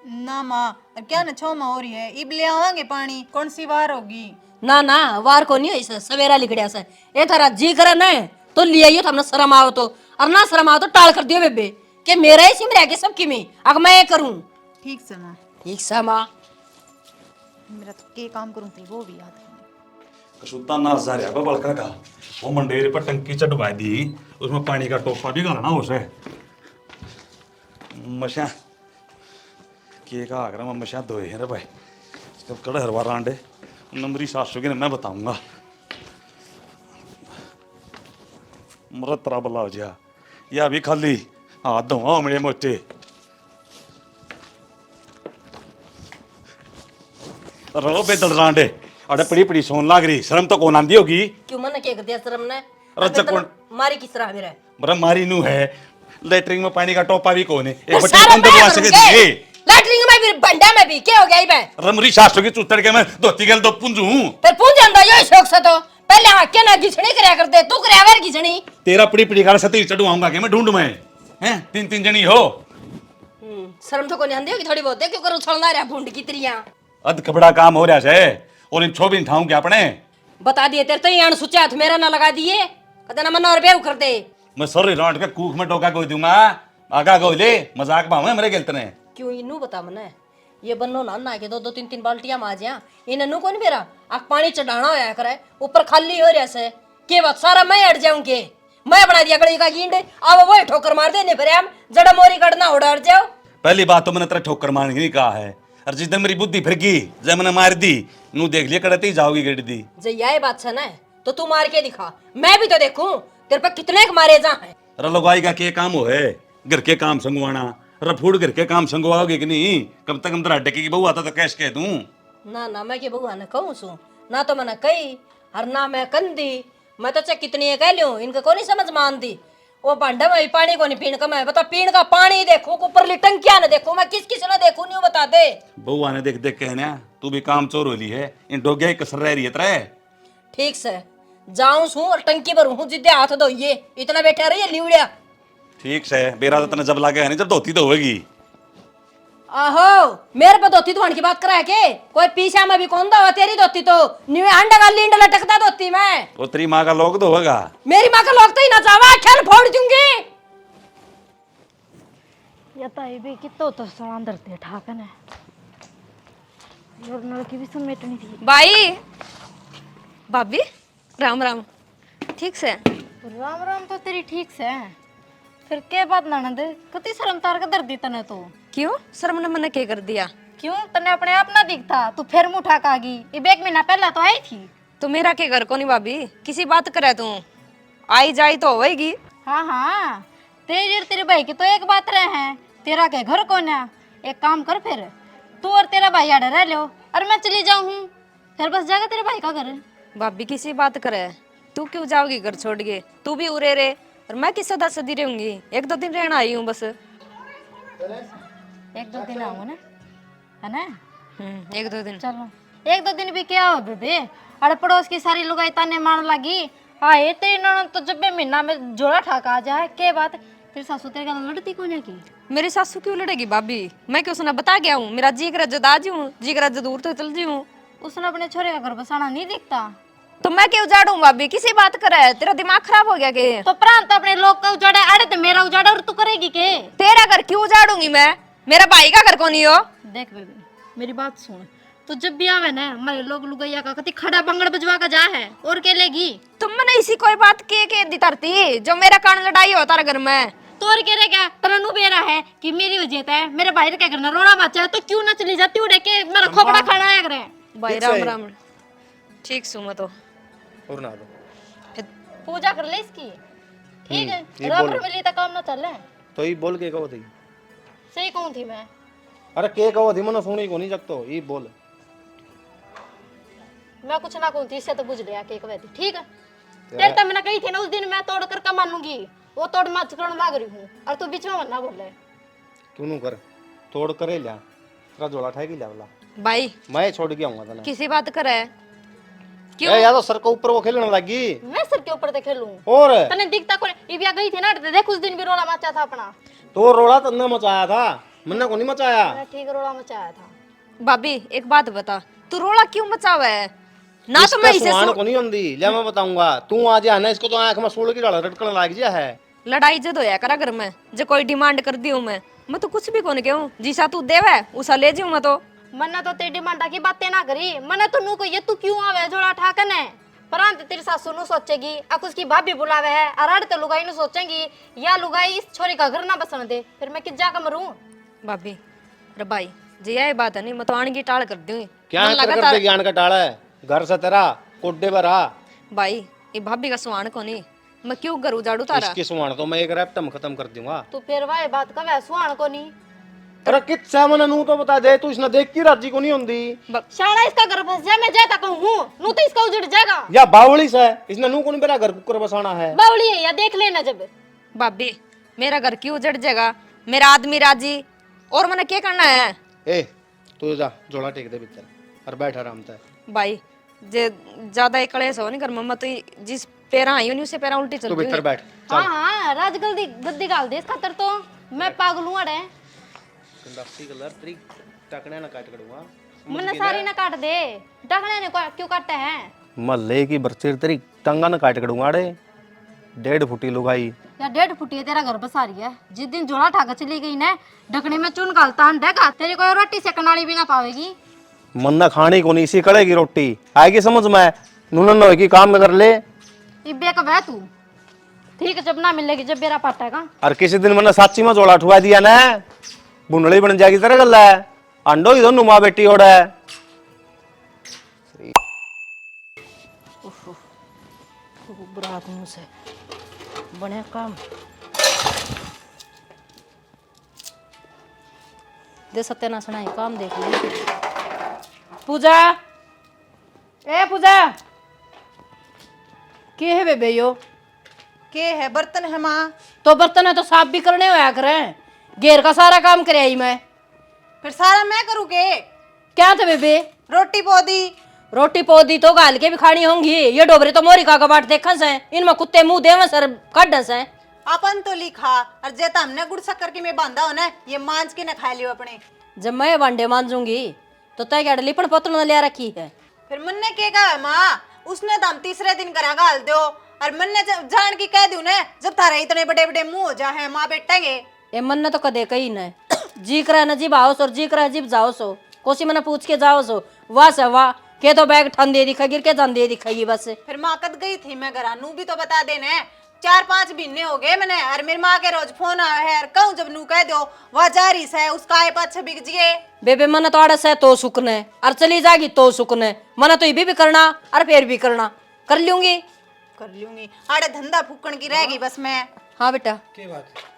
ना माँ क्या न छो में हो रही है, इब ले आवांगे पानी कौन सी बार होगी। ना ना वार को नहीं होई सवेरा लिखड़िया से ए थारा जी करे न तो ले आइयो हमने शर्म आओ तो और ना शर्म आओ तो टाल कर दियो बेबे के मेरा ही सिम रह के सबकी में अगर मैं करूं ठीक से माँ, ठीक सा माँ मेरा तो के काम करूँ थी वो भी याद है। कसूता नास जा रहा बड़का का वो मंडेरे पर टंकी चढ़वा दी उसमें पानी का टोपा भी गालना उसे मशा के का आगरा मैं मशा धोए हैं रे भाई जब कड़े हरवा रांडे नंबरी सासू के मैं बताऊंगा मरत तरा बला हो जा या भी खाली हाथ धोआ मेरे मोटे रो बेदल रांडे अरे पड़ी पड़ी सोन लाग रही शर्म तो कौन आंदी होगी क्यों मन के कर दिया शर्म ने रज्जक कौन मारी किस तरह मेरा बरा मारी नू है लेटरिंग में पानी का टोपा भी कौन है एक बच्चे सारा अंदर मैं आ सके करूंगी। दिए लैटरिन में भी बंडा में भी क्या हो गया इबे रमरी सासू की चूतर के मैं धोती गल दो पुंजू फिर पूंछ अंदा यो शौक से तो पहले आके ना घिसणी करया करते तू करया वेर घिसणी तेरा पड़ी पड़ी कार सती चढ़वाऊंगा कि मैं ढूंढ में हैं तीन तीन जनी हो शर्म तो कोनी आंदी होगी थोड़ी बहुत क्यों कर उछलना रहा भूंड की त्रियां अध कपड़ा काम हो रहा है और इन छोबिन ठाऊं क्या अपने बता दिए तेरे तो यान सुचा हाथ मेरा ना लगा दिए कदा ना मन और बेव कर दे मैं सर रांट के कूख में टोका कोई दूंगा आगा कोई ले मजाक भावे मेरे गिलतने क्यों इन्नू बता मने ये बन्नो ना ना के दो दो तीन तीन बाल्टियां माजिया इन्नू कोनी मेरा आग पानी चढ़ाना होया करे ऊपर खाली हो रहा से के बात सारा मैं अड़ जाऊं के मैं बना दिया गली का गिंड अब वो ठोकर मार देने फिर हम जड़ा मोरी गड़ना उड़ अड़ जाओ पहली बात तो मैंने तेरा ठोकर मारने की नहीं कहा है और जिस दिन मेरी बुद्धि फिर गई जब मैंने मार दी नू देख लिया कड़ते ही जाओगी गेट दी जैया ये बात है तो तू मार के दिखा मैं भी तो देखूं तेरे पे कितने मारे जा है रलवाई का क्या काम हो है घर के काम संगवाना रफूड़ घर के काम संगवाओगे कि नहीं कब तक हम तेरा डके की बहू आता तो कैश कह दूं ना ना मैं के बउआ ने कहूं सु ना तो मैंने कही और ना मैं कंदी मैं तो चाहे कितनी कह लूं इनका को नहीं समझ मानती वो भांडा में भी पानी को नहीं पीण का मैं बता पीण का पानी देखो ऊपर टंकिया न देखो मैं किस किस ने देखू नहीं बता दे बहू ने देख देख कहना तू भी काम चोर होली है इन डोगिया की कसर रह रही है तेरे ठीक से जाऊं सू और टंकी भरू हूं जिद्दे हाथ धोइए इतना बैठा रही है लिवड़िया ठीक से बेरा तो तने जब लागे है नहीं जब धोती तो होगी आहो मेरे पे धोती धोने की बात करा है के कोई पीछा में भी कौन दो तेरी धोती तो न्यू अंडा का लींड लटकता धोती मैं वो तेरी माँ का लोग तो होगा मेरी माँ का लोग तो ही ना चावा खेल फोड़ दूंगी या ताई भी कितो तो सामान धरते ठाकन है और नलकी भी समेटनी थी। भाई भाभी राम राम ठीक से राम राम तो तेरी ठीक से है। फिर के बात ननद कति शर्म तार के दर दी तने तो क्यों शर्म ने मने क्या कर दिया क्यों तने अपने आप ना दिखता तू फिर मुंह उठा के आ गई ये एक महीना पहले तो आई थी। तो मेरा के घर को नहीं भाभी किसी बात करे तू आई जाई तो होएगी। हाँ हाँ तेरी और तेरे भाई की तो एक बात रहे हैं तेरा के घर कौन है एक काम कर फिर तू और तेरा भाई आड़े रह लो और मैं चली जाऊँ फिर बस जाएगा तेरे भाई का घर। भाभी किसी बात करे तू क्यों जाओगी घर छोड़ के तू भी उरे रे और मैं किस सदा सदी रहूंगी एक दो दिन रहना आई हूँ बस। एक दो दिन आऊँ ना है ना एक दो दिन चलो एक दो दिन भी क्या हो बेबे अरे पड़ोस की सारी लुगाई ताने मारने लगी हाँ ये तेरी ननद तो जब भी महीना में जोड़ा ठाका आ जाए के बात तेरी सासू तेरे गाल लड़ती कौन है की मेरी सासू क्यों लड़ेगी भाभी मैं क्यों सुना बता गया हूँ मेरा जी करा जद आ जाऊँ जी करा जद दूर तो चल जाऊँ। उसने अपने छोरे का घर बसाना नहीं दिखता तो मैं क्यों उजाड़ू भाभी किसी बात करे तेरा दिमाग खराब हो गया के तो प्रांत अपने लोग का उजाड़े अरे तो मेरा उजाड़ा और तू करेगी के तेरा घर क्यों उजाड़ूंगी मैं मेरा भाई का घर कौन ही हो। देख बेबे मेरी बात सुन तो जब भी आवे ना हमारे लोग लुगैया का कति खड़ा बंगड़ बजवा का जा है और के लेगी तुम मैंने इसी कोई बात के दी तरती जो मेरा कान लड़ाई हो तारा घर में तो और कह रहे क्या तनु बेरा है कि मेरी वजह है मेरे भाई के घर ना रोना बचा है तो क्यों ना चली जाती उड़े के मेरा खोपड़ा खाना है करे भाई राम राम ठीक सु मैं तो और ना दो पूजा कर ले इसकी ठीक है राम मिली तो काम ना चले तो ये बोल के कहो थी सही कौन थी मैं अरे के कहो थी मनो सुनी को नहीं जगतो ये बोल मैं कुछ ना कौन थी इससे तो बुझ लिया के कहे थी ठीक है तेरे तो मैंने कही थी ना उस दिन मैं तोड़ कर मानूंगी वो तोड़ मत करने लाग रही हूँ और तू बीच में मत बोल रहे क्यों नू कर तोड़ करे लिया तेरा जोड़ा ठाएगी लिया वाला भाई मैं छोड़ के आऊंगा तने किसी बात करे क्यों या तो सर को ऊपर वो खेलने लगी मैं सर के ऊपर खेलूं और तने दिखता कौन ये भी गई थी ना देख उस दिन भी रोला मचा था अपना तो रोड़ा तन्ने मचाया था मन्ना को नहीं मचाया मैं ठीक रोला मचाया था। भाभी एक बात बता तू रोला क्यों मचावा है ना तो मैं इसे सुहान को नहीं होंदी ले मैं बताऊंगा तू आ जा ना इसको तो आंख में सूल की डाल रटकन लाग जा है लड़ाई जद होया करा घर में जो कोई डिमांड कर दी हूं मैं तो कुछ भी कौन कहूं जिसा तू देवे उसा ले जाऊं मैं तो मन्ना तो तेरी डिमांडा की बातें ना करी मन्ना तो नू को ये तू क्यों आवे जोड़ा ठाकन है परंतु तेरी सासू नु सोचेगी अब उसकी भाभी बुलावे है अराड़ तो लुगाई नु सोचेगी या लुगाई इस छोरी का घर ना बसन दे फिर मैं किस जाकर मरूं भाभी रे भाई जी यही बात है नहीं मैं तो आणगी टाल कर दूं क्या करते ज्ञान का टाला है घर से तेरा कोड्डे पर आ भाई ये भाभी का सुहान को नहीं मैं क्यों घर उजाड़ू तारा इसकी सुहान तो मैं एक रैप्टम खत्म कर दूंगा तू फिर वाह बात का वह सुहान को नहीं अरे कितना मन नू तो बता दे तू इसने देख की राजी को नहीं होंदी शाला इसका घर बस जाए मैं जाता कहूं नू तो इसका उजड़ जाएगा या बावली से इसने नू को नहीं मेरा घर कुकर बसाना है बावली है या देख लेना जब भाभी मेरा घर क्यों उजड़ जाएगा मेरा आदमी राजी और मैंने क्या करना है ए तू जा जोड़ा टेक दे भीतर और बैठ आराम से भाई जे ज्यादा एक कलेश हो नहीं कर मम्मा तो जिस पैरा आई नहीं उसे पैरा उल्टी चल तू भीतर बैठ हाँ हाँ राज गलती गद्दी गाल दे इस खातर तो मैं पागल हूं अड़े कंडक्सी कलर तेरी टकने ना काट करूंगा मन्ना सारी ना काट दे डकने ने क्यों काटते हैं मल्ले की बरचीर तेरी टंगा ना काट करूंगा अड़े 1.5 फुटी लुगाई या 1.5 फुटी तेरा घर बसा रही है जिस दिन जोड़ा ठाकर चली गई ना ढकने में चुन गालता हंडेगा तेरी कोई रोटी सेकने वाली भी ना पावेगी मन्ना खानी को नहीं इसी कड़ेगी रोटी आएगी समझ में नूनन होगी काम में कर ले इब्बे का वह तू ठीक जब ना मिलेगी जब मेरा पाटेगा और किसी दिन मैंने साची में जोड़ा ठुआ दिया ना बुंडली बन जाएगी तेरे गल है अंडो ही दोनों माँ बेटी ओढ़ है बुरा मुंह से बने काम दे सत्यानाश सुनाई काम देख ले पूजा ए पूजा के है बेबे यो के है बर्तन है माँ तो बर्तन है तो साफ भी करने होया करे घेर का सारा काम करे आई मैं फिर सारा मैं करूँ के क्या थे बेबे रोटी पौधी रोटी पौधी तो गाल के भी खानी होंगी ये डोबरे तो मोरी का कबाट देखा से इनमें कुत्ते मुंह देवे सर कड्ढ से अपन तो लिखा और जेता हमने गुड़ शक्कर की में बांधा हो ना ये मांझ के न खा लियो अपने जब मैं बांडे मांजूंगी तो तय क्या लिपड़ पतन में लिया रखी है फिर मुन्ने के कहा माँ उसने तो हम तीसरे दिन करा गाल दो और मन्ने जान की कह दू ने जब थारा इतने बड़े बड़े मुंह हो जा है माँ बेटेंगे ए मन ने तो कदे कही न जी करा न जीब आओ सो और जी करा जीब जाओ सो कोसी मना पूछ के जाओ सो वाह से वाह के तो बैग ठन दे दिखा गिर के जान दे दिखाई बस फिर माँ कद गई थी मैं घर नू भी तो बता देने 4-5 महीने हो गए मैंने और मेरी माँ के रोज फोन आया है और कहूँ जब नू कह दो वह जा रही है उसका आए पाछे बिक जिए बेबे मन तो आड़स है तो सुकने और चली जाएगी तो सुकने मन तो ये भी करना और फिर भी करना कर लूंगी आड़े धंधा फूकण की रहेगी बस मैं हाँ बेटा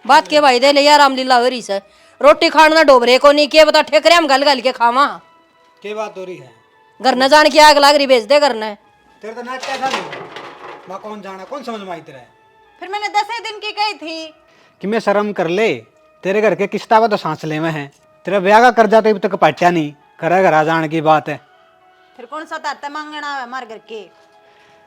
बात के भाई दे ले यार रामलीला हो रही से रोटी खाना डोबरे को नहीं किए बता ठेकरे हम गल गल के खावा क्या बात हो रही है घर न जान के आग लाग रही भेज दे घर ने तेरे तो नाच कैसा माँ कौन जाना कौन समझ में आई तेरा फिर मैंने 10 दिन की कही थी कि मैं शर्म कर ले तेरे घर के किस्ता तो सांस ले में है तेरा ब्याह का कर्जा तो अभी तक पाटा नहीं करे घर आ जाने की बात है फिर कौन सा ताता मांगना है हमारे घर के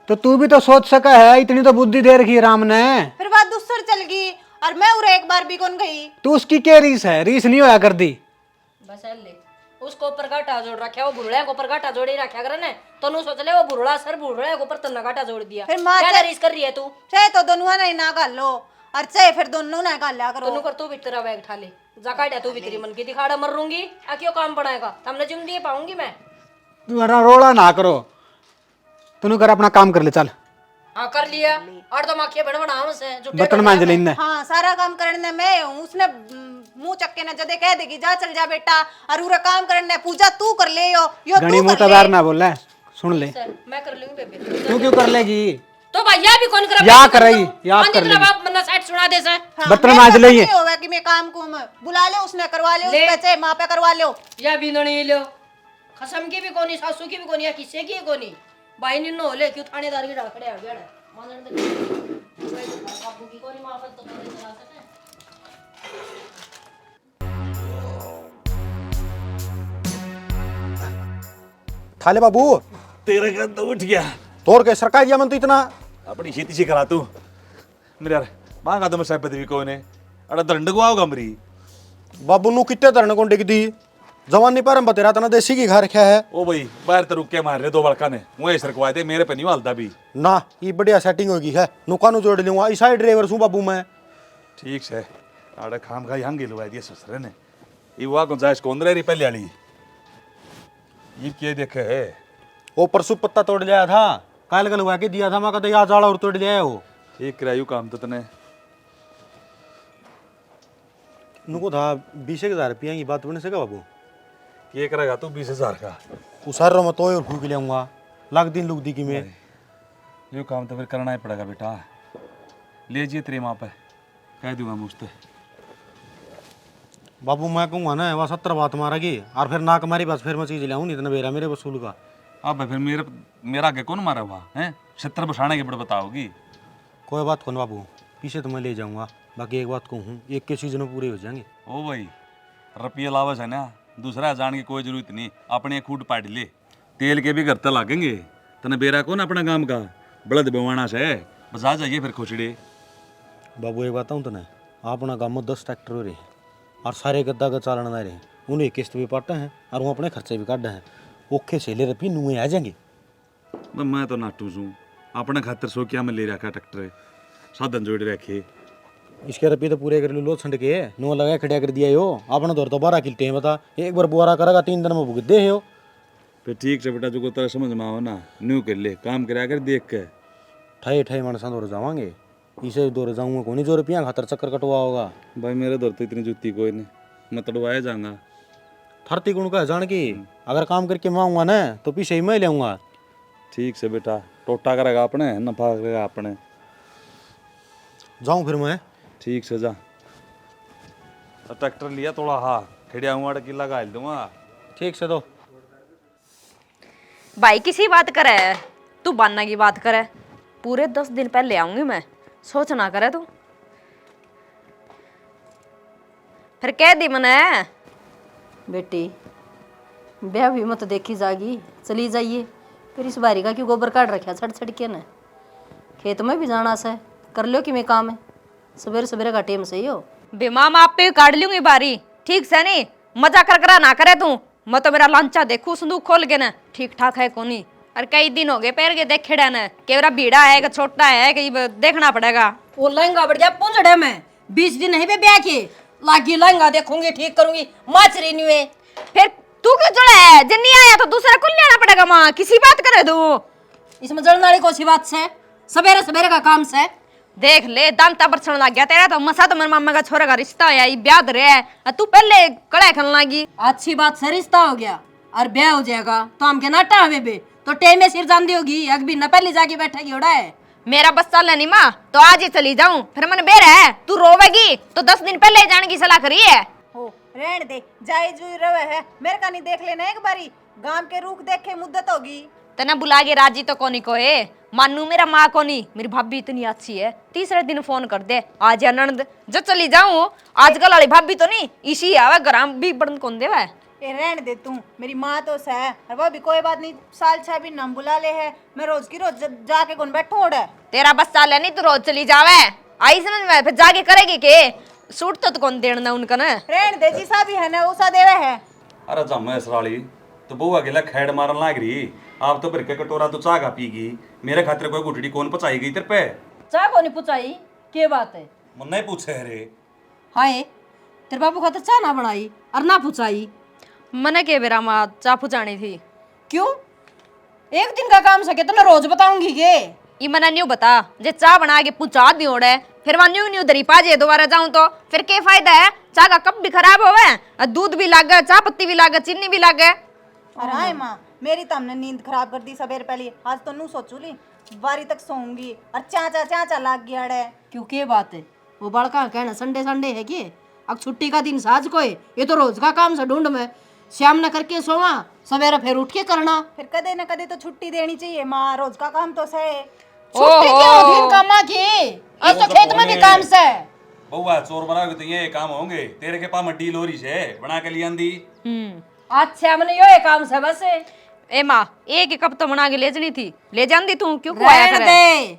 तो तू भी तो सोच सका है इतनी तो बुद्धि दे रखी है राम ने फिर बात दूसर चल गई और मैं उरे एक बार भी कौन गई तू उसकी क्या रीस है रीस नहीं होया कर दी बस ले उसको ऊपर घाटा जोड़ रखा वो बुरड़ा को ऊपर घाटा जोड़ी रखा करे ने तो नु सोच ले वो बुरड़ा सर बुरड़ा को ऊपर तना घाटा जोड़ दिया फिर माँ क्या रीस कर रही है तू चाहे तो दोनों ने ना कर लो और चाहे फिर दोनों ना कर लिया करो तू कर तू भी तेरा बैग ठा ले जा काटा तू भी तेरी मन की दिखाड़ा मर रूंगी आ क्यों काम बनाएगा हमने जिम दिए पाऊंगी मैं तू मेरा रोड़ा ना करो तू कर अपना काम कर ले चल हाँ कर लिया और तो माखिया बन बना हमसे जो बर्तन मांज ले इनने हाँ सारा काम करने मैं हूँ उसने मुंह चक्के ने जदे कह देगी जा चल जा बेटा और उरा काम करने पूजा तू कर ले यो घनी तू मुंह कर ले तबार ना बोल सुन ले मैं कर लूंगी बेबे तू क्यों कर लेगी तो भैया भी कौन कर या कर रही या कर ले बाप मन्ना साइड सुना दे सर हाँ, बर्तन मैं मांज पता ले नहीं होगा कि मैं काम को बुला ले उसने करवा ले उस पे चाहे माँ पे करवा लो या भी नहीं लो खसम की भी कोनी सासू की भी कोनी या किसी की कोनी भाई ने नो ले क्यों थानेदार की डाल खड़े आ गया मानन दे बाबू की कोनी माफत तो करे चला सके खा ले बाबू तेरे का तो उठ गया तोड़ के सरकार दिया मन तो इतना अपनी खेती से करा तू मेरे यार मांगा तो मैं साहब पदवी को ने अड़ा दंड को आओगा मरी बाबू नु कितने धरने को डिग दी जवानी पर हम बतेरा तना देसी की खा रखा है ओ भाई बाहर तो रुक के मार रहे दो बड़का ने वहीं सरकवाए थे मेरे पे नहीं हालता भी। ना ये बढ़िया सेटिंग होगी है नुका नु जोड़ लूंगा इस साइड ड्राइवर सू बाबू मैं ठीक है आड़े खाम खा यहाँ गिलवाई दिया ससुरे ने ये हुआ गुंजाइश कौन रही पहले वाली ये क्या देखे है वो परसों पत्ता तोड़ लिया था काल का लगा के दिया था मैं कहता यार जाड़ा और तोड़ लिया है वो ठीक करायु काम तो तने नुको था 20,000 रुपया की बात बने सका बाबू ये करेगा तू 20,000 का उसार मैं तो और फूक लियाऊंगा लाख दिन लुक दी की मैं ये काम तो फिर करना ही पड़ेगा बेटा लीजिए तेरी माँ पे कह दूंगा मुझसे बाबू मैं कहूँगा ना वह 70 बात मारेगी और फिर नाक मारी बस फिर मैं चीज लाऊँ नहीं इतना बेरा मेरे वसूल का अब फिर मेरा आगे कौन मारा हुआ है 70 बसाने के बड़े बताओगी कोई बात कौन बाबू पीछे तो मैं ले जाऊंगा बाकी एक बात कहूँ एक के सीजन पूरे हो जाएंगे ओ भाई रुपये लावस है ना दूसरा जान की कोई जरूरत नहीं अपने खूट पाट ले तेल के भी घर तक लागेंगे तने बेरा कौन अपना काम का बलद बेवाना से बस आ जाइए फिर खुचड़े बाबू एक बताऊँ तो ना अपना गाँव में 10 ट्रैक्टर हो रहे हैं और सारे गद्दा का चालन आ रहे हैं उन्हें किस्त भी पाटे हैं और वो अपने खर्चे भी काटे हैं ओखे सेले रुपये नुए आ जाएंगे तो मैं तो नाटू छूँ अपने खातर सो क्या मैं ले रखा ट्रैक्टर साधन जोड़ रखे इसके रुपये तो पूरे कर लो छंड के नो लगा खड़ा कर दिया यो अपना दौर तो 12 किलते हैं बता एक बार बुआरा करेगा 3 दिन में भुगत दे हो फिर ठीक से बेटा जो तेरा समझ में आओ ना न्यू कर ले काम करा कर देख के ठे ठे मनसा दौर जावांगे इसे दौर जाऊंगा कौन जो रुपया खातर चक्कर कटवा होगा भाई मेरे दौर तो इतनी जुत्ती कोई नहीं मैं तड़वाया जाऊंगा थरती गुण का जान की अगर काम करके मैं आऊँगा ना तो पीछे ही मैं ले आऊँगा ठीक से बेटा टोटा करेगा अपने नफा करेगा अपने जाऊँ फिर मैं ठीक से जा ट्रैक्टर लिया थोड़ा हाँ खड़िया हुआ किला का दूंगा ठीक से दो भाई किसी बात करे तू बनना की बात करे पूरे 10 दिन पहले आऊंगी मैं सोच ना करे तू फिर कह दी मने बेटी ब्याह भी मत देखी जागी चली जाइए फिर इस बारी का क्यों गोबर काट रखा छड़ छड़ के न खेत में भी जाना से कर लो कि मैं काम है सवेरे सवेरे का टाइम सही हो बीमा मैं आप पे काट लूंगी बारी ठीक से नहीं मजा कर करा ना करे तू मैं तो मेरा लांचा देखू संदूक खोल के ना ठीक ठाक है कोनी और कई दिन हो गए पैर के देखे डे के मेरा भीड़ा है कि छोटा है कि देखना पड़ेगा वो लहंगा बढ़िया पूंजड़े में 20 दिन है बे ब्याह के लागी लहंगा देखूंगी ठीक करूंगी माच रही नहीं है फिर तू क्यों जड़ा है जब नहीं आया तो दूसरा कुल लेना पड़ेगा माँ किसी बात करे तू इसमें जड़ने वाली कौन सी बात से सवेरे सवेरे का काम से देख ले दांता बरसण लग गया तेरा तो मसा तो मेरे मामा का छोरा का रिश्ता है ये ब्याह रे है तू पहले कड़ाई खन लगी अच्छी बात से रिश्ता हो गया और ब्याह हो जाएगा तो हम के नाटा हवे बे तो टेम में सिर जान दी होगी अग भी न पहले जाके बैठेगी उड़ा है मेरा बस चल नहीं माँ तो आज ही चली जाऊं फिर मन बेर है तू रोवेगी तो 10 दिन पहले ही जाने की सलाह करी है हो रहन दे जाई जुई रवे है मेरे का नहीं देख लेना एक बारी गांव के रूख देखे मुद्दत होगी तना बुला के राजी तो कोनी कोए मानू मेरा माँ कोनी मेरी भाभी इतनी अच्छी है तीसरे दिन फोन कर दे आज ननद जो चली जाऊं आजकल वाली भाभी तो नहीं इसी आवे ग्राम भी बड़न कौन देवा है ए रहन दे तू मेरी माँ तो है और वो भी कोई बात नहीं साल 6 भी नाम बुला ले है मैं रोज की रोज जाके कौन बैठू ओढ़े तेरा बस चाल नहीं तू रोज चली जावे आई समझ में फिर जाके करेगी के सूट तो कौन देना उनका ना रहन दे जी सा भी है ना उसा देवे है अरे जम्मे सराली तो बहु अकेला खेड़ मारन लाग रही आप तो भर के कटोरा तो चाह का पीगी मेरे खातिर कोई गुटड़ी कौन पचाई गई तेरे पे चाह को नहीं पुचाई के बात है मन नहीं पूछे रे हाय तेरे बाबू खातर चाह ना बनाई और ना पुचाई मने के बेरा माँ चाह पुचानी थी क्यों एक दिन का काम सके तो मैं रोज बताऊंगी के ये मना न्यू बता जे चाह बना के पूछा दी ओड़े फिर वहां न्यू न्यू दरी पाजे दोबारा जाऊं तो फिर क्या फायदा है चाह का कप भी खराब होवे दूध भी लागे चाह पत्ती भी लागे चीनी भी लागे अरे हाय माँ मेरी तो हमने नींद खराब कर दी सवेरे पहले आज तो नू सोचू ली बारी तक सोऊंगी और चाचा लाग गया है क्यों के बात है वो बड़का कहना संडे संडे है कि अब छुट्टी का दिन साज को है ये तो रोज का काम से ढूंढ में शाम न करके सोवा सवेरे फिर उठ के करना फिर कदे न कदे तो छुट्टी देनी चाहिए माँ रोज का काम तो से छुट्टी क्यों दिन कामा की आज तो खेत में भी काम से बहुआ चोर बनाओगे तो ये काम होंगे तेरे के पास डील हो रही है बना के लिए आंदी अच्छा मैंने यो काम से बस ए माँ एक कप तो बना के ले जनी थी ले जांदी तू क्यों खुआया रहने करे दे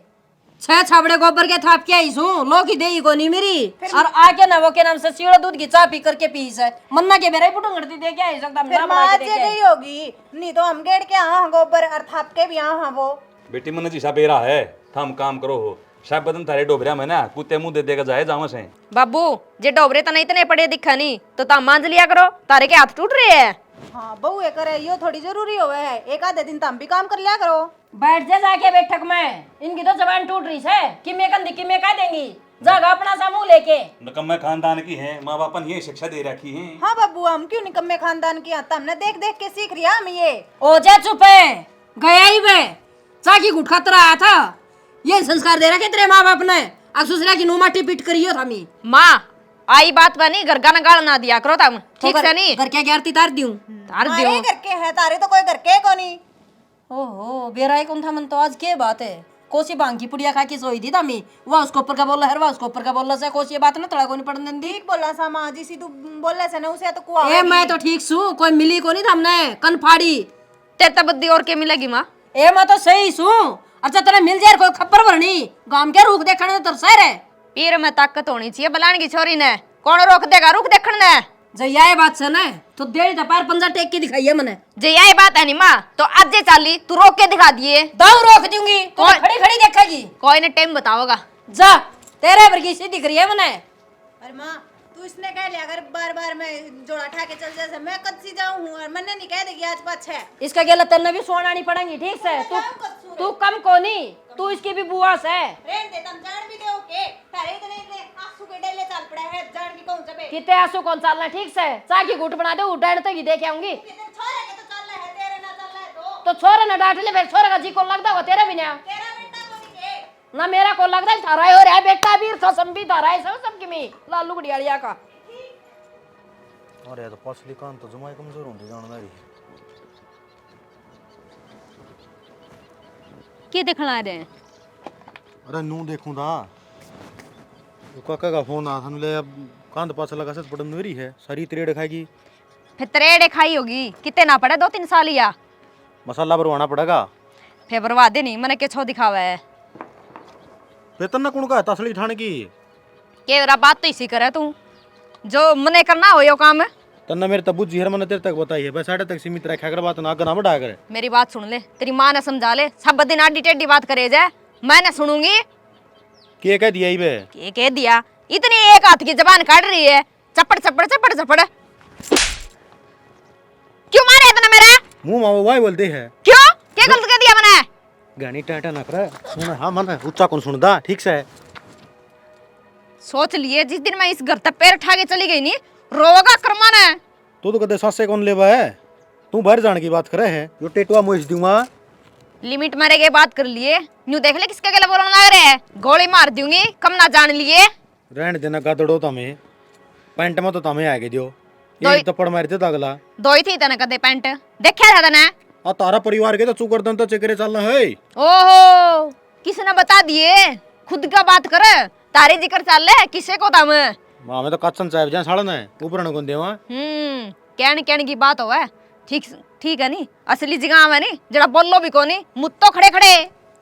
छह छाबड़े गोबर के थाप के आई सू लो की देई को नहीं मेरी और आके ना वो के नाम से सीड़ा दूध की चाय पी करके पीस है मन्ना के मेरा ही पुटू गड़ती दे के आई सकता मेरा बना के दे के आई। होगी नहीं तो हम गेड़ के हाँ गोबर और थाप के भी हाँ वो बेटी मन जी बेरा है थम काम करो हो शायद बदन थारे डोबरिया में ना कुत्ते मुंह दे देगा जाए जावा से। बाबू जे डोबरे तो नहीं इतने पढ़े दिखा नहीं तो ता मांझ लिया करो, तारे के हाथ टूट रहे हैं। हाँ बहू ये करे यो थोड़ी जरूरी होवे है, एक आधे दिन तो हम भी काम कर लिया करो। बैठ जा जाके बैठक में, इनकी तो जबान टूट रही है कि मैं कंदी कि मैं कह देंगी जागा अपना सा मुंह लेके। निकम्मे खानदान की है, माँ बाप ने ये शिक्षा दे रखी है। हाँ बाबू हम क्यों निकम्मे खानदान की आता, हमने देख देख के सीख रिया हम ये। ओ जा चुप है, गया ही वे चाकी गुटखा तरह आया था, ये संस्कार दे रखे तेरे माँ बाप ने, अब सुसरा की नुमा टिपिट करियो था मी। माँ आई बात बनी घर गाना गाल ना दिया करो तुम, ठीक से नहीं घर क्या ग्यारती तार दियो तार दियो। हमारे घर के है तारे तो कोई घर के को नहीं। ओहो बेरा कौन था मन तो आज के बात है, कोसी भांग की पुड़िया खा के सोई थी मी, वह उसको ऊपर का बोला है वह उसको ऊपर का बोला से कोसी बात ना तड़ा को नहीं पड़न दी। ठीक बोला सा माँ जी सी तू बोले से ना उसे तो कुआ ए मैं तो ठीक सू, कोई मिली को नहीं था हमने कन फाड़ी। तेरे तो बुद्धि और के मिलेगी माँ। ए मैं तो सही सू, अच्छा तेरे मिल जाए कोई खप्पर भरनी गांव के रुख देखने तो सर है। पीर में ताकत होनी चाहिए बलान की छोरी ने, कौन रोक देगा रुख देखने ने। जया ये बात से ना तो देर दोपहर पंजा टेक के दिखाइए मने। जे यही बात है नी माँ तो आज जे चाली तू रोक के दिखा दिए। दाऊ रोक दूंगी तो खड़ी खड़ी देखेगी। कोई ने टाइम बताओगा। जा तेरे वर्गी सी दिख रही है मने। अरे माँ तू इसने कह लिया अगर बार बार मैं जोड़ा ठा के चल जैसे मैं कद सी जाऊँ हूँ और मैंने नहीं कह देगी आज पाँच है। इसका गेला तेने भी सोना नहीं पड़ेंगी ठीक से, तू कम को नहीं, तू इसकी भी बुआ से। रेन दे तुम जान भी दो के तारे इतने आंसू के डेले चल पड़ा है जान की कौन से पे कितने आंसू कौन चालना ठीक से, चाकी गुट बना दे उड़ाने तो ही दे के आऊंगी। कितने छोरे के तो चल रहा है तेरे ना चल रहा है तो छोरे ने डांट ले फिर छोरे का जी को लगता वो तेरे भी ना तेरा बेटा को नहीं के ना मेरा को लगता है थारा हो रहा है बेटा भी कसम भी थारा है सब सबकी में लालू गड़ियालिया का। अरे तो पसली कान तो जमाई कमजोर होती जाना रही क्या दिखला रहे हैं? अरे नू देखूं दा तो काका का फोन आ था ले अब कांद पास लगा से पड़न मेरी है सारी त्रेड़ खाएगी। फिर त्रेड़े खाई होगी, कितने ना पड़े 2-3 साल या मसाला भरवाना पड़ेगा। फिर बर्बादे नहीं मैंने के छो दिखावा है। वेतन ना कौन का तसली ठाण की केवरा बात तो इसी करे तू जो मने करना हो यो काम। तन्ना मेरे तबू जी हर मन तेरे तक बताई है बस साढ़े तक सीमित रखा कर बात ना करना बढ़ा कर। मेरी बात सुन ले, तेरी माँ ने समझा ले, सब दिन आडी टेढ़ी बात करे जाए मैंने सुनूंगी। के कह दिया बे के कह दिया, इतनी एक हाथ की जबान काट रही है, चपड़ चपड़ चपड़ चपड़। क्यों मारे इतना मेरा मुंह मावा वाई बोलते है क्यों, क्या गलत कह दिया मैंने? गानी टाटा ना कर सुन हाँ मन ऊंचा कौन सुनदा ठीक से। सोच लिए जिस दिन मैं इस घर तक पैर उठा के चली गई नी रोगा करमाना है। तू तो कदे सासे कौन लेवा है, तू बाहर जाने की बात करे है यो टेटुआ मोइस दूंगा। लिमिट मारे के बात कर लिए, न्यू देख ले किसके गले बोलने लग रहे हैं, गोली मार दूंगी कम ना जान लिए। रहने देना गादड़ो तमे पैंट में तो तमे आगे दियो एक थप्पड़ मार दे अगला दो ही थी तने कदे पैंट देखा था तने। आ तारा परिवार के तो चुकर दन तो चकरे चलना है। ओहो किसने बता दिए, खुद का बात कर, तारे जिक्र चल ले किसे को दम। मां में तो कच्चन चाहे जा साड़न है ऊपर न कोन देवा। कहने की बात हो है, ठीक ठीक है नी, असली जगह है नी जरा बोलो भी कोनी मुत्तो खड़े खड़े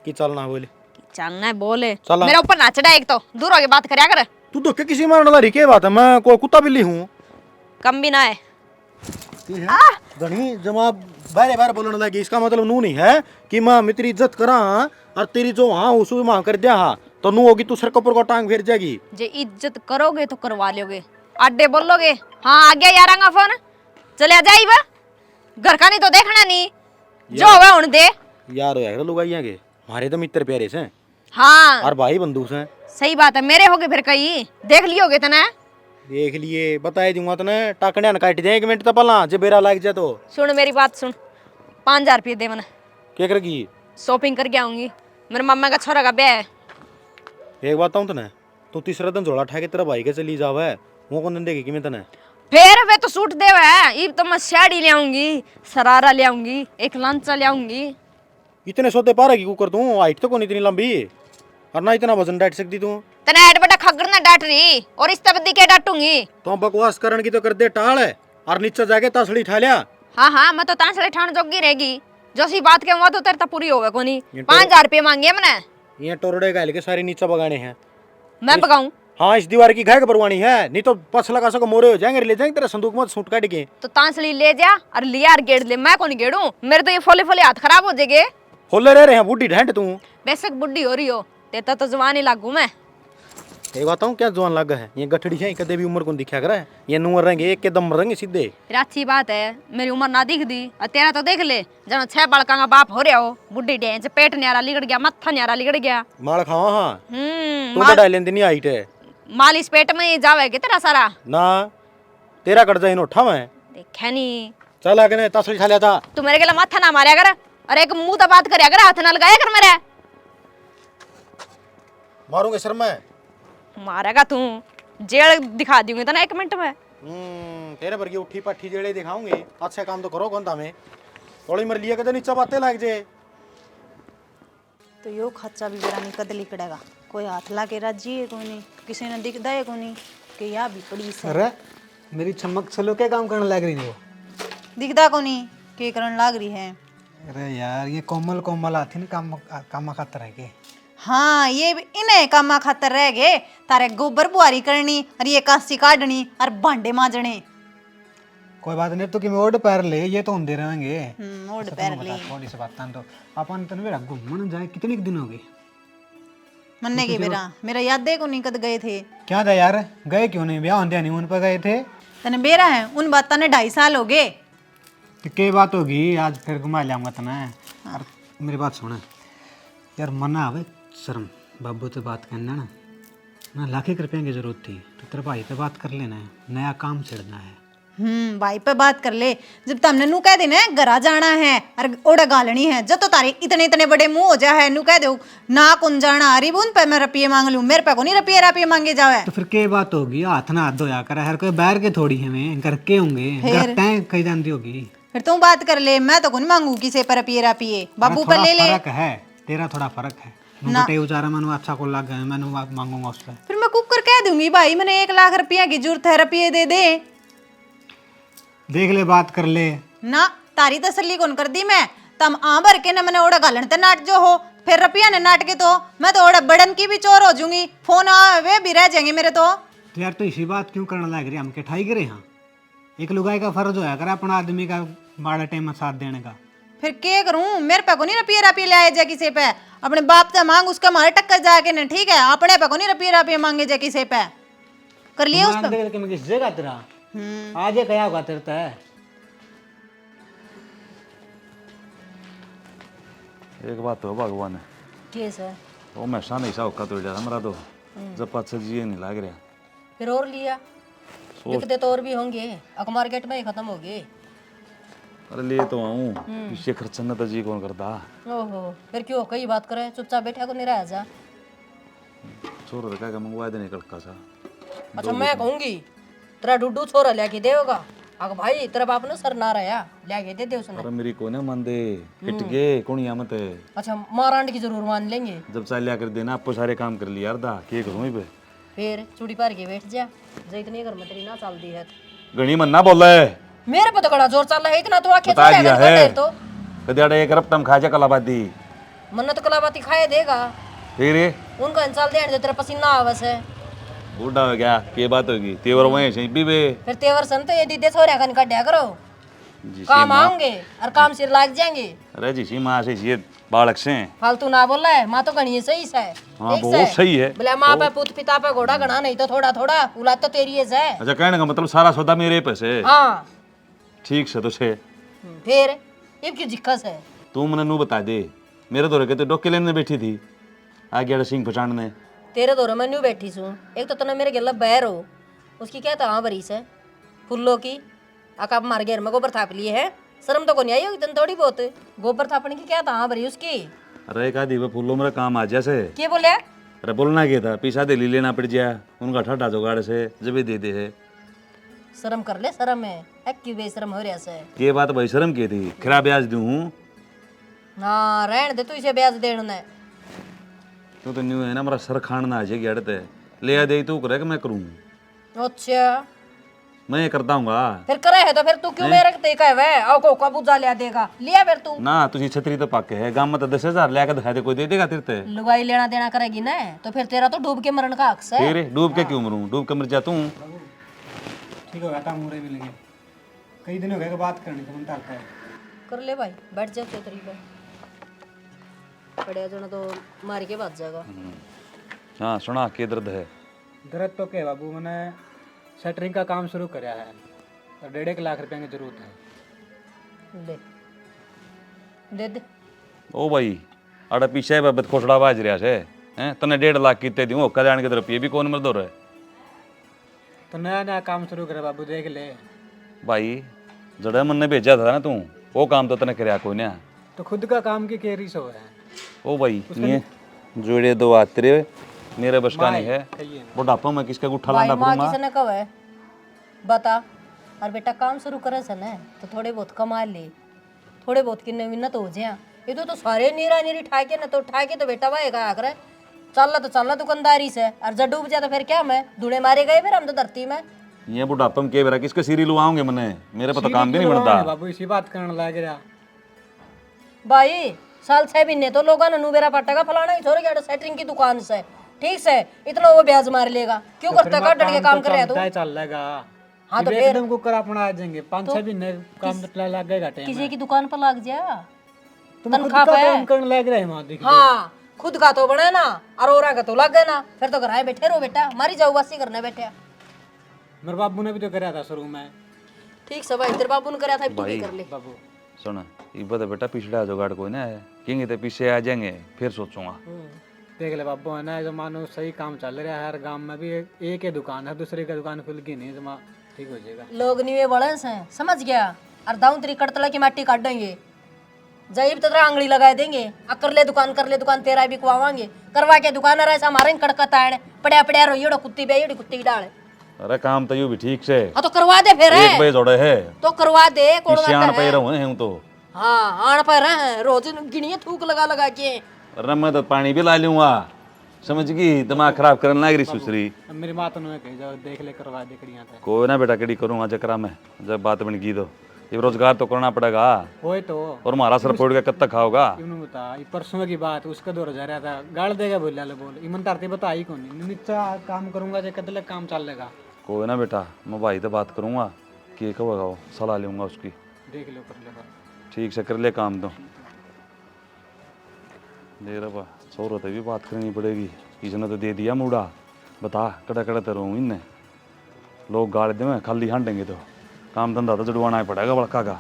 की चलना बोले चलना है बोले चला। मेरा ऊपर ना चढ़ा, एक तो दूर होके बात करया कर। तू तो के किसी मारने वाली के बात है, मैं कोई कुत्ता बिल्ली हूँ कम भी ना है। गणी जवाब बारे बारे बोलने लगी, इसका मतलब नू नहीं है कि मैं मित्री इज्जत करा और तेरी जो हाँ उसू मां कर दिया हाँ तो नू होगी तू सर के ऊपर को टांग फेर जाएगी। जे इज्जत करोगे तो करवा लोगे, अड्डे बोलोगे हाँ आ गया यारांगा फोन चले आ जाई बा घर का नहीं तो देखना नहीं जो होगा उन दे यार यार लोग आइए के हमारे तो मित्र प्यारे से हाँ और भाई बंधु से। सही बात है, मेरे होगे फिर कहीं देख लियोगे तना। देख लिए बताए दूंगा तने टाकने न काट दे 1 मिनट तो पहला जे बेरा लाग जाए तो। सुन मेरी बात सुन, 5000 रुपये दे मैंने क्या करेगी शॉपिंग करके आऊंगी, मेरे मम्मा का छोरा का ब्याह है। एक बात बताऊं तने, तू तीसरा दिन झोला उठा के तेरा भाई के चली जावे वो कौन दिन देगी कि मैं तने फिर वे तो सूट देवा है, इब तो मैं साड़ी ले आऊंगी, सरारा ले आऊंगी, एक लांचा ले आऊंगी। इतने सौदे पा रही कर तू, हाइट तो कौन इतनी लंबी और ना इतना वजन डाट सकती तू। तना एड बड़ा खगर ना डांट रही और इस तबदी के डांटूंगी। तो बकवास करन की तो कर दे टाल है और नीचे जाके तसड़ी ठा लिया। हाँ हाँ मैं तो तांसड़े ठाण जोगी रहेगी, जो सी बात के वो तो तेरे तो पूरी होवे कोनी। ये 5000 रुपये मांगे मैंने। ये टोरडे गाल के सारे नीचे बगाने हैं। मैं पकाऊं? हाँ, इस दीवार की घाय परवानी है, नहीं तो पस लगा सको मोरे हो जाएंगे, ले जाएंगे तेरा संदूक मत सूट काट के। तो तांसली ले जा और लिया और गेड़ ले, मैं कौन गेड़ू? मेरे तो ये फोले फोले हाथ खराब हो जाएंगे। होले रह रहे हैं बूढ़ी ढंड तू। वैसे बुढ़ी हो रही हो, तेता तो जवान ही लागू मैं। एक बात हूँ क्या जवान लगा है, ये गठड़ी है कदे भी उम्र को दिखा कर है, ये नुअर रहेंगे एक के दम रहेंगे सीधे। फिर अच्छी बात है, मेरी उम्र ना दिख दी और तेरा तो देख ले, जनो 6 बड़का का बाप हो रहा हो, बुढ़ी डेंच पेट न्यारा लिगड़ गया, मत्था न्यारा लिगड़ गया। माल खावा हाँ, तू तो डालें नहीं हाइट है। मालिश पेट में ही जावे के तेरा सारा ना, तेरा कर्जा इन उठा मैं देखा नहीं। चल आगे ने तसली खा लिया था। तू मेरे के लिए मत्था ना मारे कर, और एक मुंह तो बात करे अगर हाथ ना लगाया कर मेरे। मारूंगे सर मैं। मारेगा तू, जेल दिखा दूंगी तो ना 1 मिनट में। तेरे पर की उठी पट्टी जेड़े दिखाऊंगे, अच्छा काम तो करो कौन था मैं थोड़ी मर लिया कदे नीचे बातें लग जाए। तो यो खच्चा भी बेरा नहीं कद लिकड़ेगा, कोई हाथ ला के राजी है कोई नहीं, किसी ने दिखदा है कोई नहीं कि या भी पड़ी से। अरे मेरी चमक चलो क्या काम करने लग रही है वो? दिखदा को नहीं के करन लाग रही है। अरे यार ये कोमल कोमल आती ना काम खातर है के। हाँ ये भी इन्हें कामा खातर रह गए, तारे गोबर बुआरी करनी और ये कासी काटनी और भांडे मांजने। कोई बात नहीं, तो कि मैं ओड पैर ले, ये तो होंदे रहेंगे। ओड पैर ले थोड़ी सी बात तो अपन तो मेरा घूमने जाए कितने दिन हो गए मन्ने के बेरा, मेरा याद है को नहीं कद गए थे। क्या था यार, गए क्यों नहीं? ब्याह होंदे नहीं उन पर गए थे। तने बेरा है उन बातों ने 2.5 साल हो गए। तो क्या बात होगी, आज फिर घुमा लियाऊंगा तना। और मेरी बात सुन यार, मना आवे शर्म बाबू से बात करना ना 1,00,000 रुपये की जरूरत थी तो तेरे भाई पे बात कर लेना है, नया काम छिड़ना है। भाई पे बात कर ले, जब तुमने नू कह देना घरा जाना है और ओड़ा गालनी है, जब तो तारे इतने इतने बड़े मुंह हो जा है, नू कह दो ना कुन जाना अरे उन पे मैं रुपये मांग लूं, मेरे पे को नहीं रुपये मांगे जावे। तो फिर क्या बात होगी, हाथ ना हाथ धोया कर, हर कोई बैर के थोड़ी है मैं घर के होंगे, घर तय कहीं जानती होगी। फिर तू बात कर ले, मैं तो कौन मांगू किसी पर रुपये बाबू पे ले ले। फर्क है तेरा, थोड़ा फर्क है। बेटे उचारा मैंने अच्छा को लग गया, मैंने मांगूंगा उससे। फिर मैं कुकर कह दूंगी भाई मैंने 1,00,000 रुपया की जरूरत है, रुपये दे दे। देख ले बात कर ले ना तारी तसल्ली कौन कर दी मैं, तम आ भर के न मैंने ओड़ा गालन ते नाट जो हो, फिर रुपया ने नाट के तो मैं तो ओड़ा बड़न की भी चोर हो जाऊंगी, फोन आवे भी रह जाएंगे मेरे तो यार तो इसी बात क्यों करने लग रही, हम क्या ठाई करे। यहाँ एक लुगाई का फर्ज होया कर अपना आदमी का माड़ा टाइम में साथ देने का। फिर क्या करूं, मेरे पे को नहीं रुपये ले आए जा किसी पे, अपने बाप से मांग उसका मारे टक्कर जाके न, ठीक है अपने पे को नहीं रुपये मांगे जा किसी पे, कर लिए उस पे। मैं किस जगह तेरा आज ये कया होगा तेरता है। एक बात तो भगवान है केस है वो मैं शान ऐसा होका तो जा हमारा तो जब पाँच जी नहीं लाग रहा। फिर और लिया लिखते तो और भी होंगे, अक मार्केट में ही खत्म हो गए। अरे ले तो आऊँ पीछे खर्चा न तो जी कौन करता। ओहो फिर क्यों कई बात करे, चुपचाप बैठा को नहीं रहा जा। छोड़ रखा का मंगवा देने कड़का सा। अच्छा मैं कहूंगी तेरा डुडू छोरा लेके देगा, अगर भाई तेरा बाप ने सर ना रहा लेके दे दे उसने। अरे मेरी को ना मान दे हिट गए कौन मत है। अच्छा मारांड की जरूर मान लेंगे, जब चाल लिया कर देना आपको सारे काम कर लिया यार दा के करूँ पे फिर चूड़ी पार के बैठ जा, जो इतनी घर में तेरी ना चल दी है गणी मन ना बोल रहा है। मेरे पे तो बड़ा जोर चल रहा है, इतना तो आखे बता छोड़ दिया है है तो कदियाड़ा एक रप्तम खा जा कलाबादी मन्नत कलाबाती खाए देगा, फिर उनका चल दे जो तेरा पसीना आवस है। बूढ़ा हो गया के बात होगी तेवर वहीं से भी बे फिर तेवर सन तो ये दीदे छोरे कन काटा करो, काम आऊंगे और काम सिर लाग जाएंगे। अरे जी सी माँ से ये बालक से फालतू ना बोल रहा है, माँ तो गणी सही से हाँ बहुत सही है। बोले माँ पे पुत पिता पे घोड़ा गणा, नहीं तो थोड़ा थोड़ा औलाद तो तेरी है। अच्छा कहने का मतलब सारा सौदा मेरे पैसे हाँ ठीक से तो से फिर ये क्यों जिक्कस है। तू मैंने नू बता दे मेरे तो रखे तो डोके लेने बैठी थी आ गया सिंह पहचानने तेरे दौरे में न्यू बैठी सू, एक तो तूने मेरे गला बैर हो उसकी क्या था बरीस है फुल्लों की अकाब मार घेर में गोबर थाप लिए है, शर्म तो को नहीं आई होगी तन थोड़ी बहुत, गोबर थापने की क्या था भरी उसकी। अरे का दी फूलों मेरा काम आ जैसे क्या बोले अरे बोलना क्या था पीछा दे ली लेना पड़ जाए उनका ठंडा जुगाड़ से जब दे दे है। शर्म कर ले, शर्म है क्यों बेशरम हो रहा से। ये बात भाई शर्म की थी खरा ब्याज दूं हूँ हाँ रहने दे तू इसे ब्याज देने तो न्यू है ना मेरा सर खान ना आ जाएगी अड़ते ले आ दे तू करे कि मैं करूँ। अच्छा मैं करता हूँगा फिर करे है तो फिर तू क्यों मेरे ते कहवे आओ को कबूजा लिया देगा लिया फिर तू ना तुझी छतरी तो पक्के है गांव में तो 10,000 लिया दिखा दे कोई दे देगा तेरे ते लुगाई लेना देना करेगी ना तो फिर तेरा तो डूब के मरण का हक है। तेरे डूब के क्यों मरूं डूब के मर जा तू ठीक हो गया था मुरे मिलेंगे कई दिन हो गए बात करनी तो मन टालता है कर ले भाई बैठ जा तेरी पे पड़े जना तो मार के भाग जाएगा। हाँ सुना के दर्द है दर्द तो क्या बाबू मैंने शटरिंग का काम शुरू कराया है और 1.5 लाख रुपए की जरूरत है। ले दे दे ओ भाई अड़ा पीछे बाबत खोसड़ा बाज रहा है हैं तने 1.5 लाख कितने दूं कल्याण के रुपये भी कौन मर्द हो रहा है तो नया नया काम शुरू करा बाबू देख ले। भाई जड़ा मन ने भेजा था ना तू वो काम तो तने करया कोई ना तो खुद का काम की केरी सो है। ओ भाई ये जोड़े दो हाथ तेरे मेरे बस का नहीं है बुढ़ापा में किसका गुठा भाई लांडा माँ करूंगा किसने कहा है बता और बेटा काम शुरू करे से ना तो थोड़े बहुत कमा ले थोड़े बहुत की मिन्नत हो जाए ये तो सारे नीरा नीरी ठाके ना तो ठाके तो बेटा भाई का आकर चल ला दुकानदारी से और जब डूब जाता फिर क्या मैं धूड़े मारे गए फिर हम तो धरती में ये बुढ़ापा में के बेरा किसके सीरी लुआओगे मने मेरे पता काम भी नहीं बनता बाबू इसी बात करने लग गया भाई साल 6 महीने तो लोगों ने नुबेरा पट्टा फलाना ही छोड़ गया सेटरिंग की दुकान से ठीक से इतना वो ब्याज मार लेगा क्यों करता का डर के काम कर रहा तू चल लेगा। हाँ तो फिर एकदम को कर अपना आ जाएंगे 5-6 महीने काम लगेगा टाइम किसी की दुकान पर लग जा तुम खुद का काम करने लग रहे हैं वहां देख हाँ खुद का तो बने ना और औरा का तो लग गए ना फिर तो घर आए बैठे रहो बेटा मारी जाओ वासी करने बैठे मेरे बाबू ने भी तो कराया था शुरू में। ठीक से भाई तेरे बाबू ने कराया था तू भी कर ले बाबू सुन इब्बा तो बेटा पिछड़ा जुगाड़ कोई ना है कहेंगे तो पीछे आ जाएंगे फिर सोचूंगा देख ले बाबू है ना जो मानो सही काम चल रहा है हर गांव में भी एक ही दुकान है दूसरे का दुकान खुल गई नहीं जमा ठीक हो जाएगा। लोग नीवे बड़े से समझ गया और दाऊं तेरी कड़तला की माटी काट देंगे जईब तो तेरा आंगली लगा देंगे कर ले दुकान तेरा भी कुआवांगे करवा के दुकान ऐसा हमारे कड़कता है पड़िया पड़िया रो कुत्ती बे कुत्ती की डाल अरे काम तो यूं भी ठीक से हाँ तो करवा दे फिर एक बजे जोड़े है तो करवा दे कौन पीछे आन पे रहूं हैं तो हाँ आन पर हैं रोज गिनिए थूक लगा के अरे मैं तो पानी भी ला लूंगा समझ गई दिमाग खराब करने लग रही सुसरी अब मेरी बात उन्होंने कही जाओ देख ले करवा दे कड़ियां था कोई ना बेटा कड़ी करूंगा जकरा में जब बात बन गई तो ये रोजगार तो करना पड़ेगा वही तो और हमारा सर फोड़ के कब तक खाओगा इन्होंने बता ये परसों की बात उसका 2000 था गाड़ देगा बोल बोल ईमानदारी बता ही कौन नीचा काम करूंगा जो कदले काम चल लेगा। कोई ना बेटा मैं भाई से बात करूंगा कि कहोगा सलाह लूंगा उसकी देख लो कर लेगा ठीक से कर ले काम तो दे रहा सौ तो भी बात करनी पड़ेगी इसने तो दे दिया मुड़ा बता कड़ा कड़ा तो रहूँ इनने लोग गाड़ दे खाली हांडेंगे तो काम धंधा तो जुड़वाना ही पड़ेगा बड़का का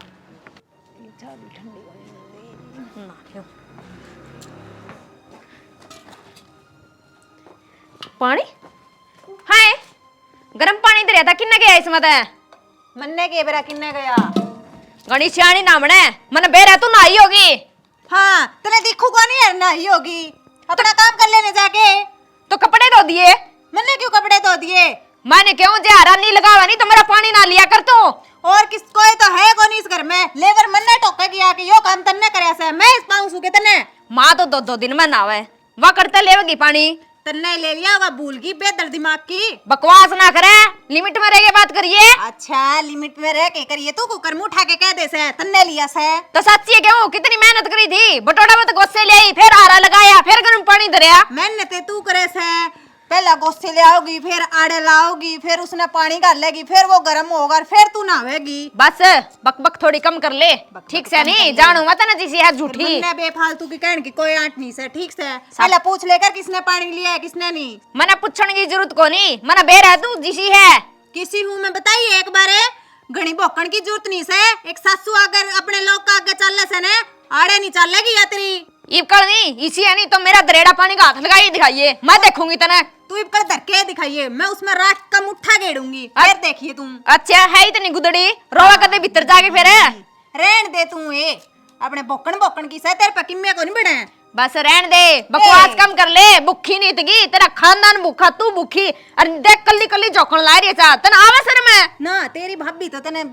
पानी हाय गरम पानी दे रहा था किन्ने गया इसमें मन्ने के बेरा किन्ने गया गणी सियाणी नामने मन बेरा तू नहाई होगी हाँ तने दिखूगा नहीं यार नहीं होगी अपना काम कर लेने जाके तो कपड़े धो दिए मन्ने क्यों कपड़े धो दिए मैंने क्यों जहरा नहीं लगावा नहीं तो मेरा पानी ना लिया कर तू और किस कोई तो है कौन इस घर में लेबर मन्ने टोके गया कि यो काम तन्ने करया से मैं इस पाऊं सुके तन्ने माँ तो 2-2 दिन में नावे वह करते लेवेगी पानी तन्ने ले लिया होगा भूल की बेदर दिमाग की बकवास ना करे लिमिट में रह के बात करिए अच्छा लिमिट में रह के करिए तू कुकर मुंह उठा के कह दे से तन्ने लिया से तो सच्ची है क्यों कितनी मेहनत करी थी बटोड़ा में तो गुस्से ले आई फिर आरा लगाया फिर गर्म पानी धरया मैंने ते तू करे से पहला गोस्से ले आओगी फिर आड़े लाओगी फिर उसने पानी डाल लेगी फिर वो गर्म होगा फिर तू नहावेगी बस बक बक थोड़ी कम कर ले ठीक से नहीं जानू मत ना जिसी है झूठी मन्ने बेफालतू की कहने की कोई आंट नहीं से ठीक से पहला पूछ लेकर किसने पानी लिया है किसने नहीं मना पूछने की जरूरत को नहीं मना बेर है तू जिसी है किसी हूँ मैं बताइए एक बार घनी भोकन की जरूरत नहीं से एक सासू अगर अपने लोग का आगे चलने से ने आड़े नहीं चलेगी या तेरी इबकल नहीं इसी है नहीं तो मेरा दरेड़ा पानी का हाथ लगाई दिखाइए मैं देखूंगी तने तू इबकल धरके दिखाइए मैं उसमें राख का मुट्ठा गेड़ूंगी फिर देखिए तुम अच्छा है इतनी गुदड़ी रोवा कदे भीतर जाके फिर रहन दे तू ये अपने भोकन की से तेरे पे किम्मे को नहीं बड़े बस रहन दे बकवास कम कर ले भूखी नहीं तगी तेरा खानदान भूखा तू भूखी अरे देख कल्ली कल्ली जोखन ला रही है तने आवे सर में ना तेरी भाभी तो तने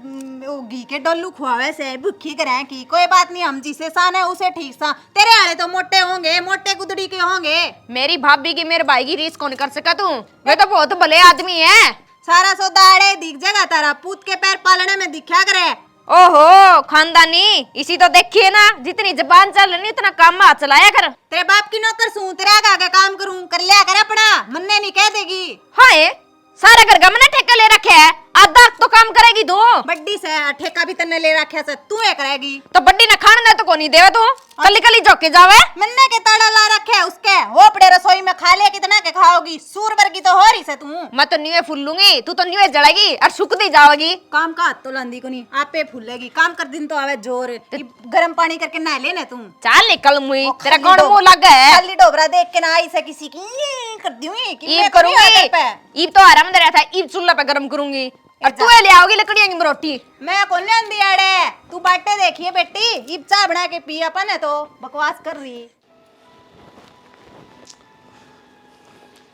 वो घी के डल्लू खुआवे से भूखी करे की कोई बात नहीं हम जिसे सान है उसे ठीक सा तेरे आले तो मोटे होंगे मोटे गुदड़ी के होंगे मेरी भाभी की मेरे भाई की रीस कौन कर सका तू वे तो बहुत भले आदमी है सारा सौदा आड़े दिख जाएगा तारा, पूत के पैर पालने में दिखा करे। ओहो खानदानी, इसी तो देखिए ना, जितनी जबान चल रही उतना काम हाथ चलाया कर। तेरे बाप की नौकर सूं, तेरे आगे काम करूं, कर लिया कर अपना, मन्ने नहीं कह देगी। हाय सारा घर का मैंने ठेका ले रखे है, आधा तो काम करेगी दो। बड्डी से ठेका भी तन्ने ले रखा से, तू है करेगी। तो बड्डी ने खाने दे तो को नहीं देवे तू, कली कली जोके जावे। मन्ने के ताड़ा ला रखे है उसके, हो पड़े रसोई में खा ले, कितना के खाओगी, सूर वर्गी तो हो रही से तू। मैं तो न्यूए फूल लूंगी, तू तो न्यूए जड़ेगी और सुखती जाओगी। काम का हाथ तो लांदी को नहीं, आपे फूलेगी, काम कर दिन तो आवे जोर, गर्म पानी करके नहा लेने तू। चाल निकल मुई, ओ, तेरा खाली कौन डो- मुंह लग है। खाली डोबरा देख के ना आई से किसी की ये कर दूंगी कि ईब मैं तो नहीं करूंगी, आदत पे। ईब तो आराम दे रहा था, ईब चूल्हा पे गरम करूंगी और तू ले आओगी लकड़ियां की रोटी। मैं कौन लेंदी आड़े, तू बाटे देखिए बेटी, ईब चाय बना के पी, अपन है तो बकवास कर रही।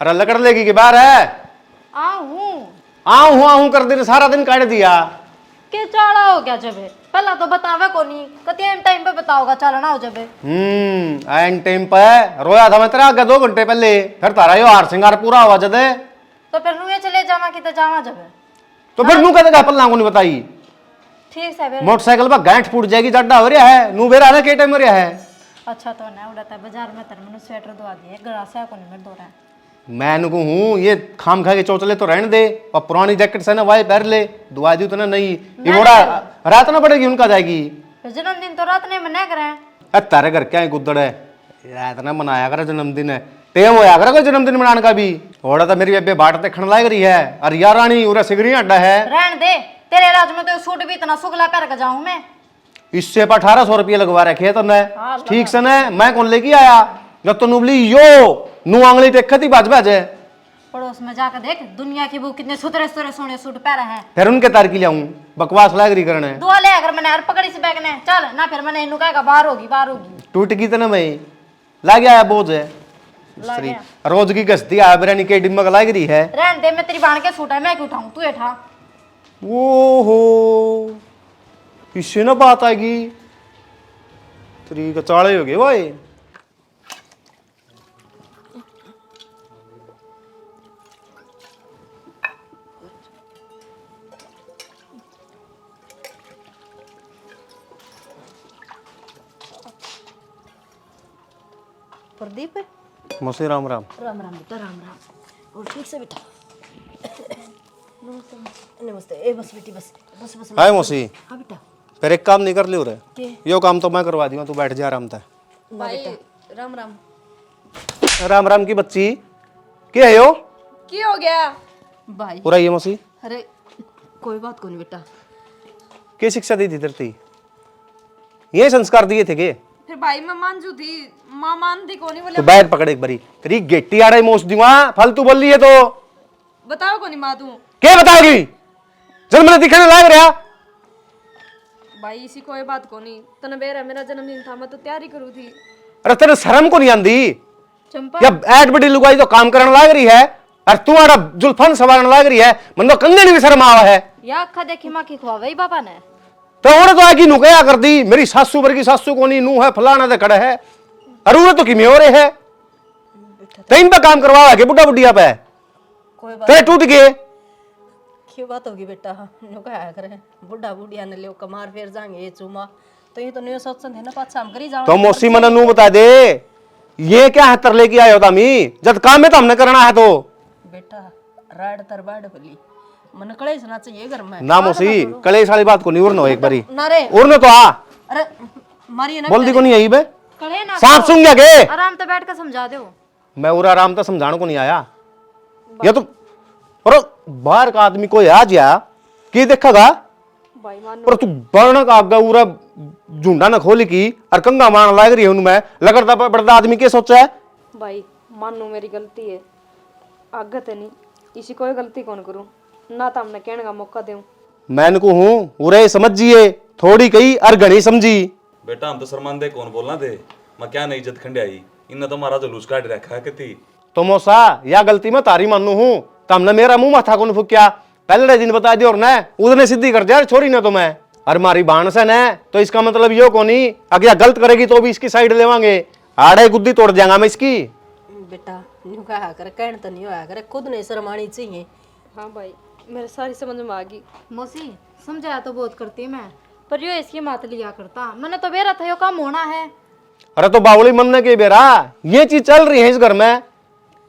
अरे लकड़ लेगी के बाहर है। आऊं कर दिन सारा दिन काट दिया। के चाड़ा हो गया जबे, पहला तो बतावे को नहीं, कते टाइम पे बताओगा चलना हो जबे। एंड टाइम पे रोया था मैं तेरा आगे 2 घंटे पहले, फिर तारा यो हार सिंगार पूरा हुआ जदे। तो फिर नुए चले जावा किते जावा जबे। तो फिर नू कहते पल्ला को नहीं बताई। ठीक है फिर। मोटरसाइकिल पर गांठ फूट जाएगी, जड्डा हो रहा है, नू बेरा ना के टाइम हो रहा है। अच्छा तो ना उड़ाता बाजार में तर मैंने स्वेटर धोआ दिए, गरासा को नहीं मैं धो रहा। मैं नुकू हूँ ये खाम खा के चौचले तो रहने दे, और पुरानी जैकेट से ना वाई पहन ले, दुआ दी तो ना नहीं, ये बोड़ा रात ना पड़ेगी उनका जाएगी। फिर जन्मदिन तो रात ने मना करे। अरे तारे घर क्या है गुद्दड़ है, रात ना मनाया कर जन्मदिन है, टेम होया कर कोई जन्मदिन मनाने का भी। थोड़ा तो मेरी बेबे बाट देखने लाग रही है, और यार रानी उरा सिगरी अड्डा है। रहन दे, तेरे राज में तो सूट भी इतना सुगला पहन के जाऊं मैं। इससे पर 1800 रुपये लगवा रखे तो न, ठीक से न, मैं कौन लेके आया जब तो नुबली यो नू आंगली टेखती बाज बाजे। पड़ोस में जाकर देख, दुनिया की वो कितने सुतरे सुतरे सोने सूट पहने हैं। फिर उनके तार की लाऊं, बकवास लाग रही करने। दुआ ले अगर मैंने हर पकड़ी से बैगने चल ना, फिर मैंने इन्हों कहेगा बाहर होगी बाहर होगी। टूट गई तो ना मैं लाग आया बोझ है, लग गया। रोज की गस्ती आ बिरयानी के डिम्बक लाग रही है। रहन दे, मैं तेरी बाण के सूट है, मैं क्यों उठाऊं, तू उठा। ओहो इससे ना बात आएगी, तेरी का चाले हो गए भाई। प्रदीप मौसी राम राम। राम राम बेटा, राम राम। और ठीक से बेटा। नमस्ते नमस्ते। ए बस बेटी बस बस बस। हाय मौसी, हाँ बेटा। फिर एक काम नहीं कर लियो रे, के? यो काम तो मैं करवा दूंगा, तू बैठ जा आराम से। भाई राम राम। राम राम की बच्ची, क्या है यो? की हो गया भाई? पूरा ये मौसी अरे कोई बात को नहीं बेटा। क्या शिक्षा दी थी तेरी, ये संस्कार दिए थे के? फिर भाई मैं मानजू थी, मां मान दी कोनी बोले। तो बैठ पकड़ एक बारी, तेरी गेटी आ रही मोस दूंगा, फालतू बोल रही है तो बताओ कोनी मां तू। क्या बताओगी, जब मैंने दिखाने लाग रहा। भाई इसी कोई बात कोनी, तने बेरा मेरा जन्मदिन था, मैं तो तैयारी करू थी। अरे तेरे शर्म को नहीं आंदी, चंपा जब ऐड बड़ी लुगाई तो काम करने लाग रही है, और तुम्हारा जुल्फन सवारने लाग रही है, मन तो कंधे नहीं शर्म आवा है। या अखा देखी माँ की खुआ वही बाबा ने। तो उन्हें तो आगे नु क्या कर दी, मेरी सासू वर्गी सासू को नहीं, नू है फलाना दे खड़े है, और उन्हें तो किमें हो रहे है, तो इन पे काम करवा के बुढ़ा बुढ़िया पे कोई बात तेरे टूट गए। क्यों बात होगी बेटा, नो कहा करे बुढ़ा बुढ़िया ने ले कमार फेर जाएंगे ये चुमा, तो ये तो नहीं सोचते थे ना, पाछा हम करी जाओ। तो मौसी मन नू बता दे, ये क्या है तर लेके आयो तामी, जब काम में तो हमने करना है। तो बेटा राड तर बाड बोली मन कड़े सुना चाहिए घर में ना मौसी, कलेश वाली बात को नहीं उड़नो एक बारी, ना रे। उड़नो तो आ, अरे मारी ना बोल दी को नहीं आई बे, कड़े ना सांप सुन गया के? आराम से बैठ कर समझा दो। मैं उरा आराम तो समझाने को नहीं आया, ये तो पर बाहर का आदमी कोई आ जा कि देखेगा, भाई मान पर तू बरना का आगा उरा झुंडा न खोली की और कंगा मारने लाग रही है उनमें, लगता बड़दा आदमी के सोचा है। भाई मानो मेरी गलती है, आगत है नहीं, इसी कोई गलती कौन करूं ना, तो हमने कहने का मौका दूं। मैं को हूं उरे समझिए, थोड़ी कही और घनी समझी। बेटा हम तो शर्मांदे कौन बोलना थे, मैं क्या नहीं इज्जत खंडे आई, इन्हें तो हमारा जुलूस काट रखा है कितनी। तो मौसा या गलती में तारी मानू हूं, तो हमने मेरा मुंह माथा को फूक्या, पहले दिन बता दिया और न उधने सीधी कर दिया छोरी ने तो मैं, और मारी बाण से न, तो इसका मतलब यो को नहीं अगर गलत करेगी तो भी इसकी साइड लेवांगे, आड़े गुद्दी तोड़ जाएगा मैं इसकी। बेटा न्यू कहा करे, कहने तो नहीं होया करे, खुद नहीं शर्मानी चाहिए। हाँ भाई मेरे सारी समझ में आ गई। मौसी समझाया तो बहुत करती मैं, पर यो इसकी मात लिया करता। मैंने तो बेरा था यो काम होना है। अरे तो बावली मन ने के बेरा ये चीज चल रही है इस घर में।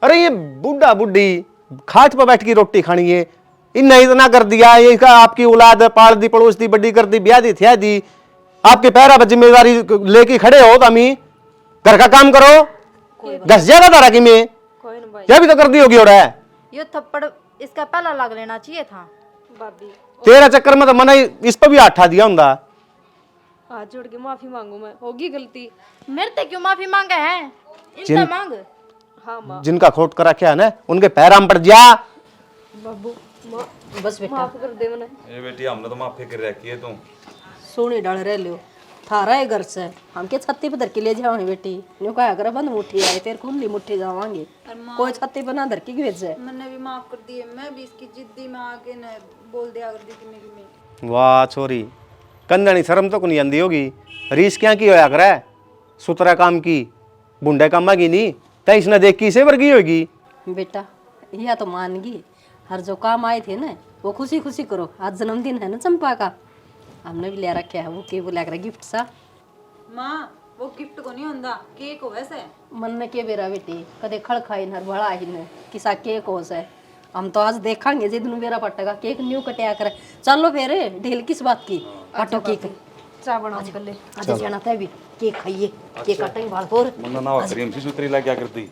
अरे ये बुढ़ा बुढ़ी खाट पर बैठ के रोटी खानी है, इन्हें इतना कर दिया, ये का आपकी औलाद पाल दी, पड़ोस दी, बड्डी कर दी, ब्याह दी, थिया दी, आपके पैरा पर जिम्मेदारी लेके खड़े हो, तमी घर का काम करो, घस जाएगा तारा की में कोई ना भाई। क्या भी तो कर दी होगी। और है यो थप्पड़ इसका पहला लग लेना चाहिए था। भाभी तेरा चक्कर में तो मैंने इस पर भी आठा दिया होंगे। हाथ जोड़ के माफी मांगू, मैं होगी गलती। मेरे ते क्यों माफी मांगे है? इनसे मांग। हाँ माँ। जिनका खोट करा क्या है ना उनके पैराम पड़ जा। बाबू माँ बस बेटा माफ कर दे मैंने। ये बेटी हमने तो माफी कर रखी है तू। सोनी डाल रह लियो थारा है घर से, हम के छत्ती पे धर के ले जाओगे बेटी। न्यू कहा अगर बंद मुट्ठी आए तेरे खुली मुट्ठी जावांगे, कोई छत्ती पे ना धर के भेजे। मैंने भी माफ कर दिए, मैं भी इसकी जिद्दी में आके न बोल दिया कर दी कि मेरी वाह छोरी कंदनी शर्म तो नहीं आंदी होगी। रीस क्या की होया करे, सुतरा काम की बुंडे कामा की नहीं तो इसने देख की से वर्गी होगी। बेटा यह तो मान गई, हर जो काम आए थे ना वो खुशी खुशी करो। आज जन्मदिन है ना चंपा का, हमने भी ले रखा है वो के वो लेकर गिफ्ट सा। माँ वो गिफ्ट को नहीं होता, केक हो वैसे। मन ने के बेरा बेटी कदे खड़ खाई नर बड़ा ही ने किसा केक हो से। हम तो आज देखांगे जे दिन बेरा पटेगा केक न्यू कटिया करे। चलो फिर ढील किस बात की, काटो केक चाय बनाओ कर ले। आज जाना था भी केक खाइए, केक काटेंगे बाल और मन्ना ना करी हमसे सुतरी ला क्या करती।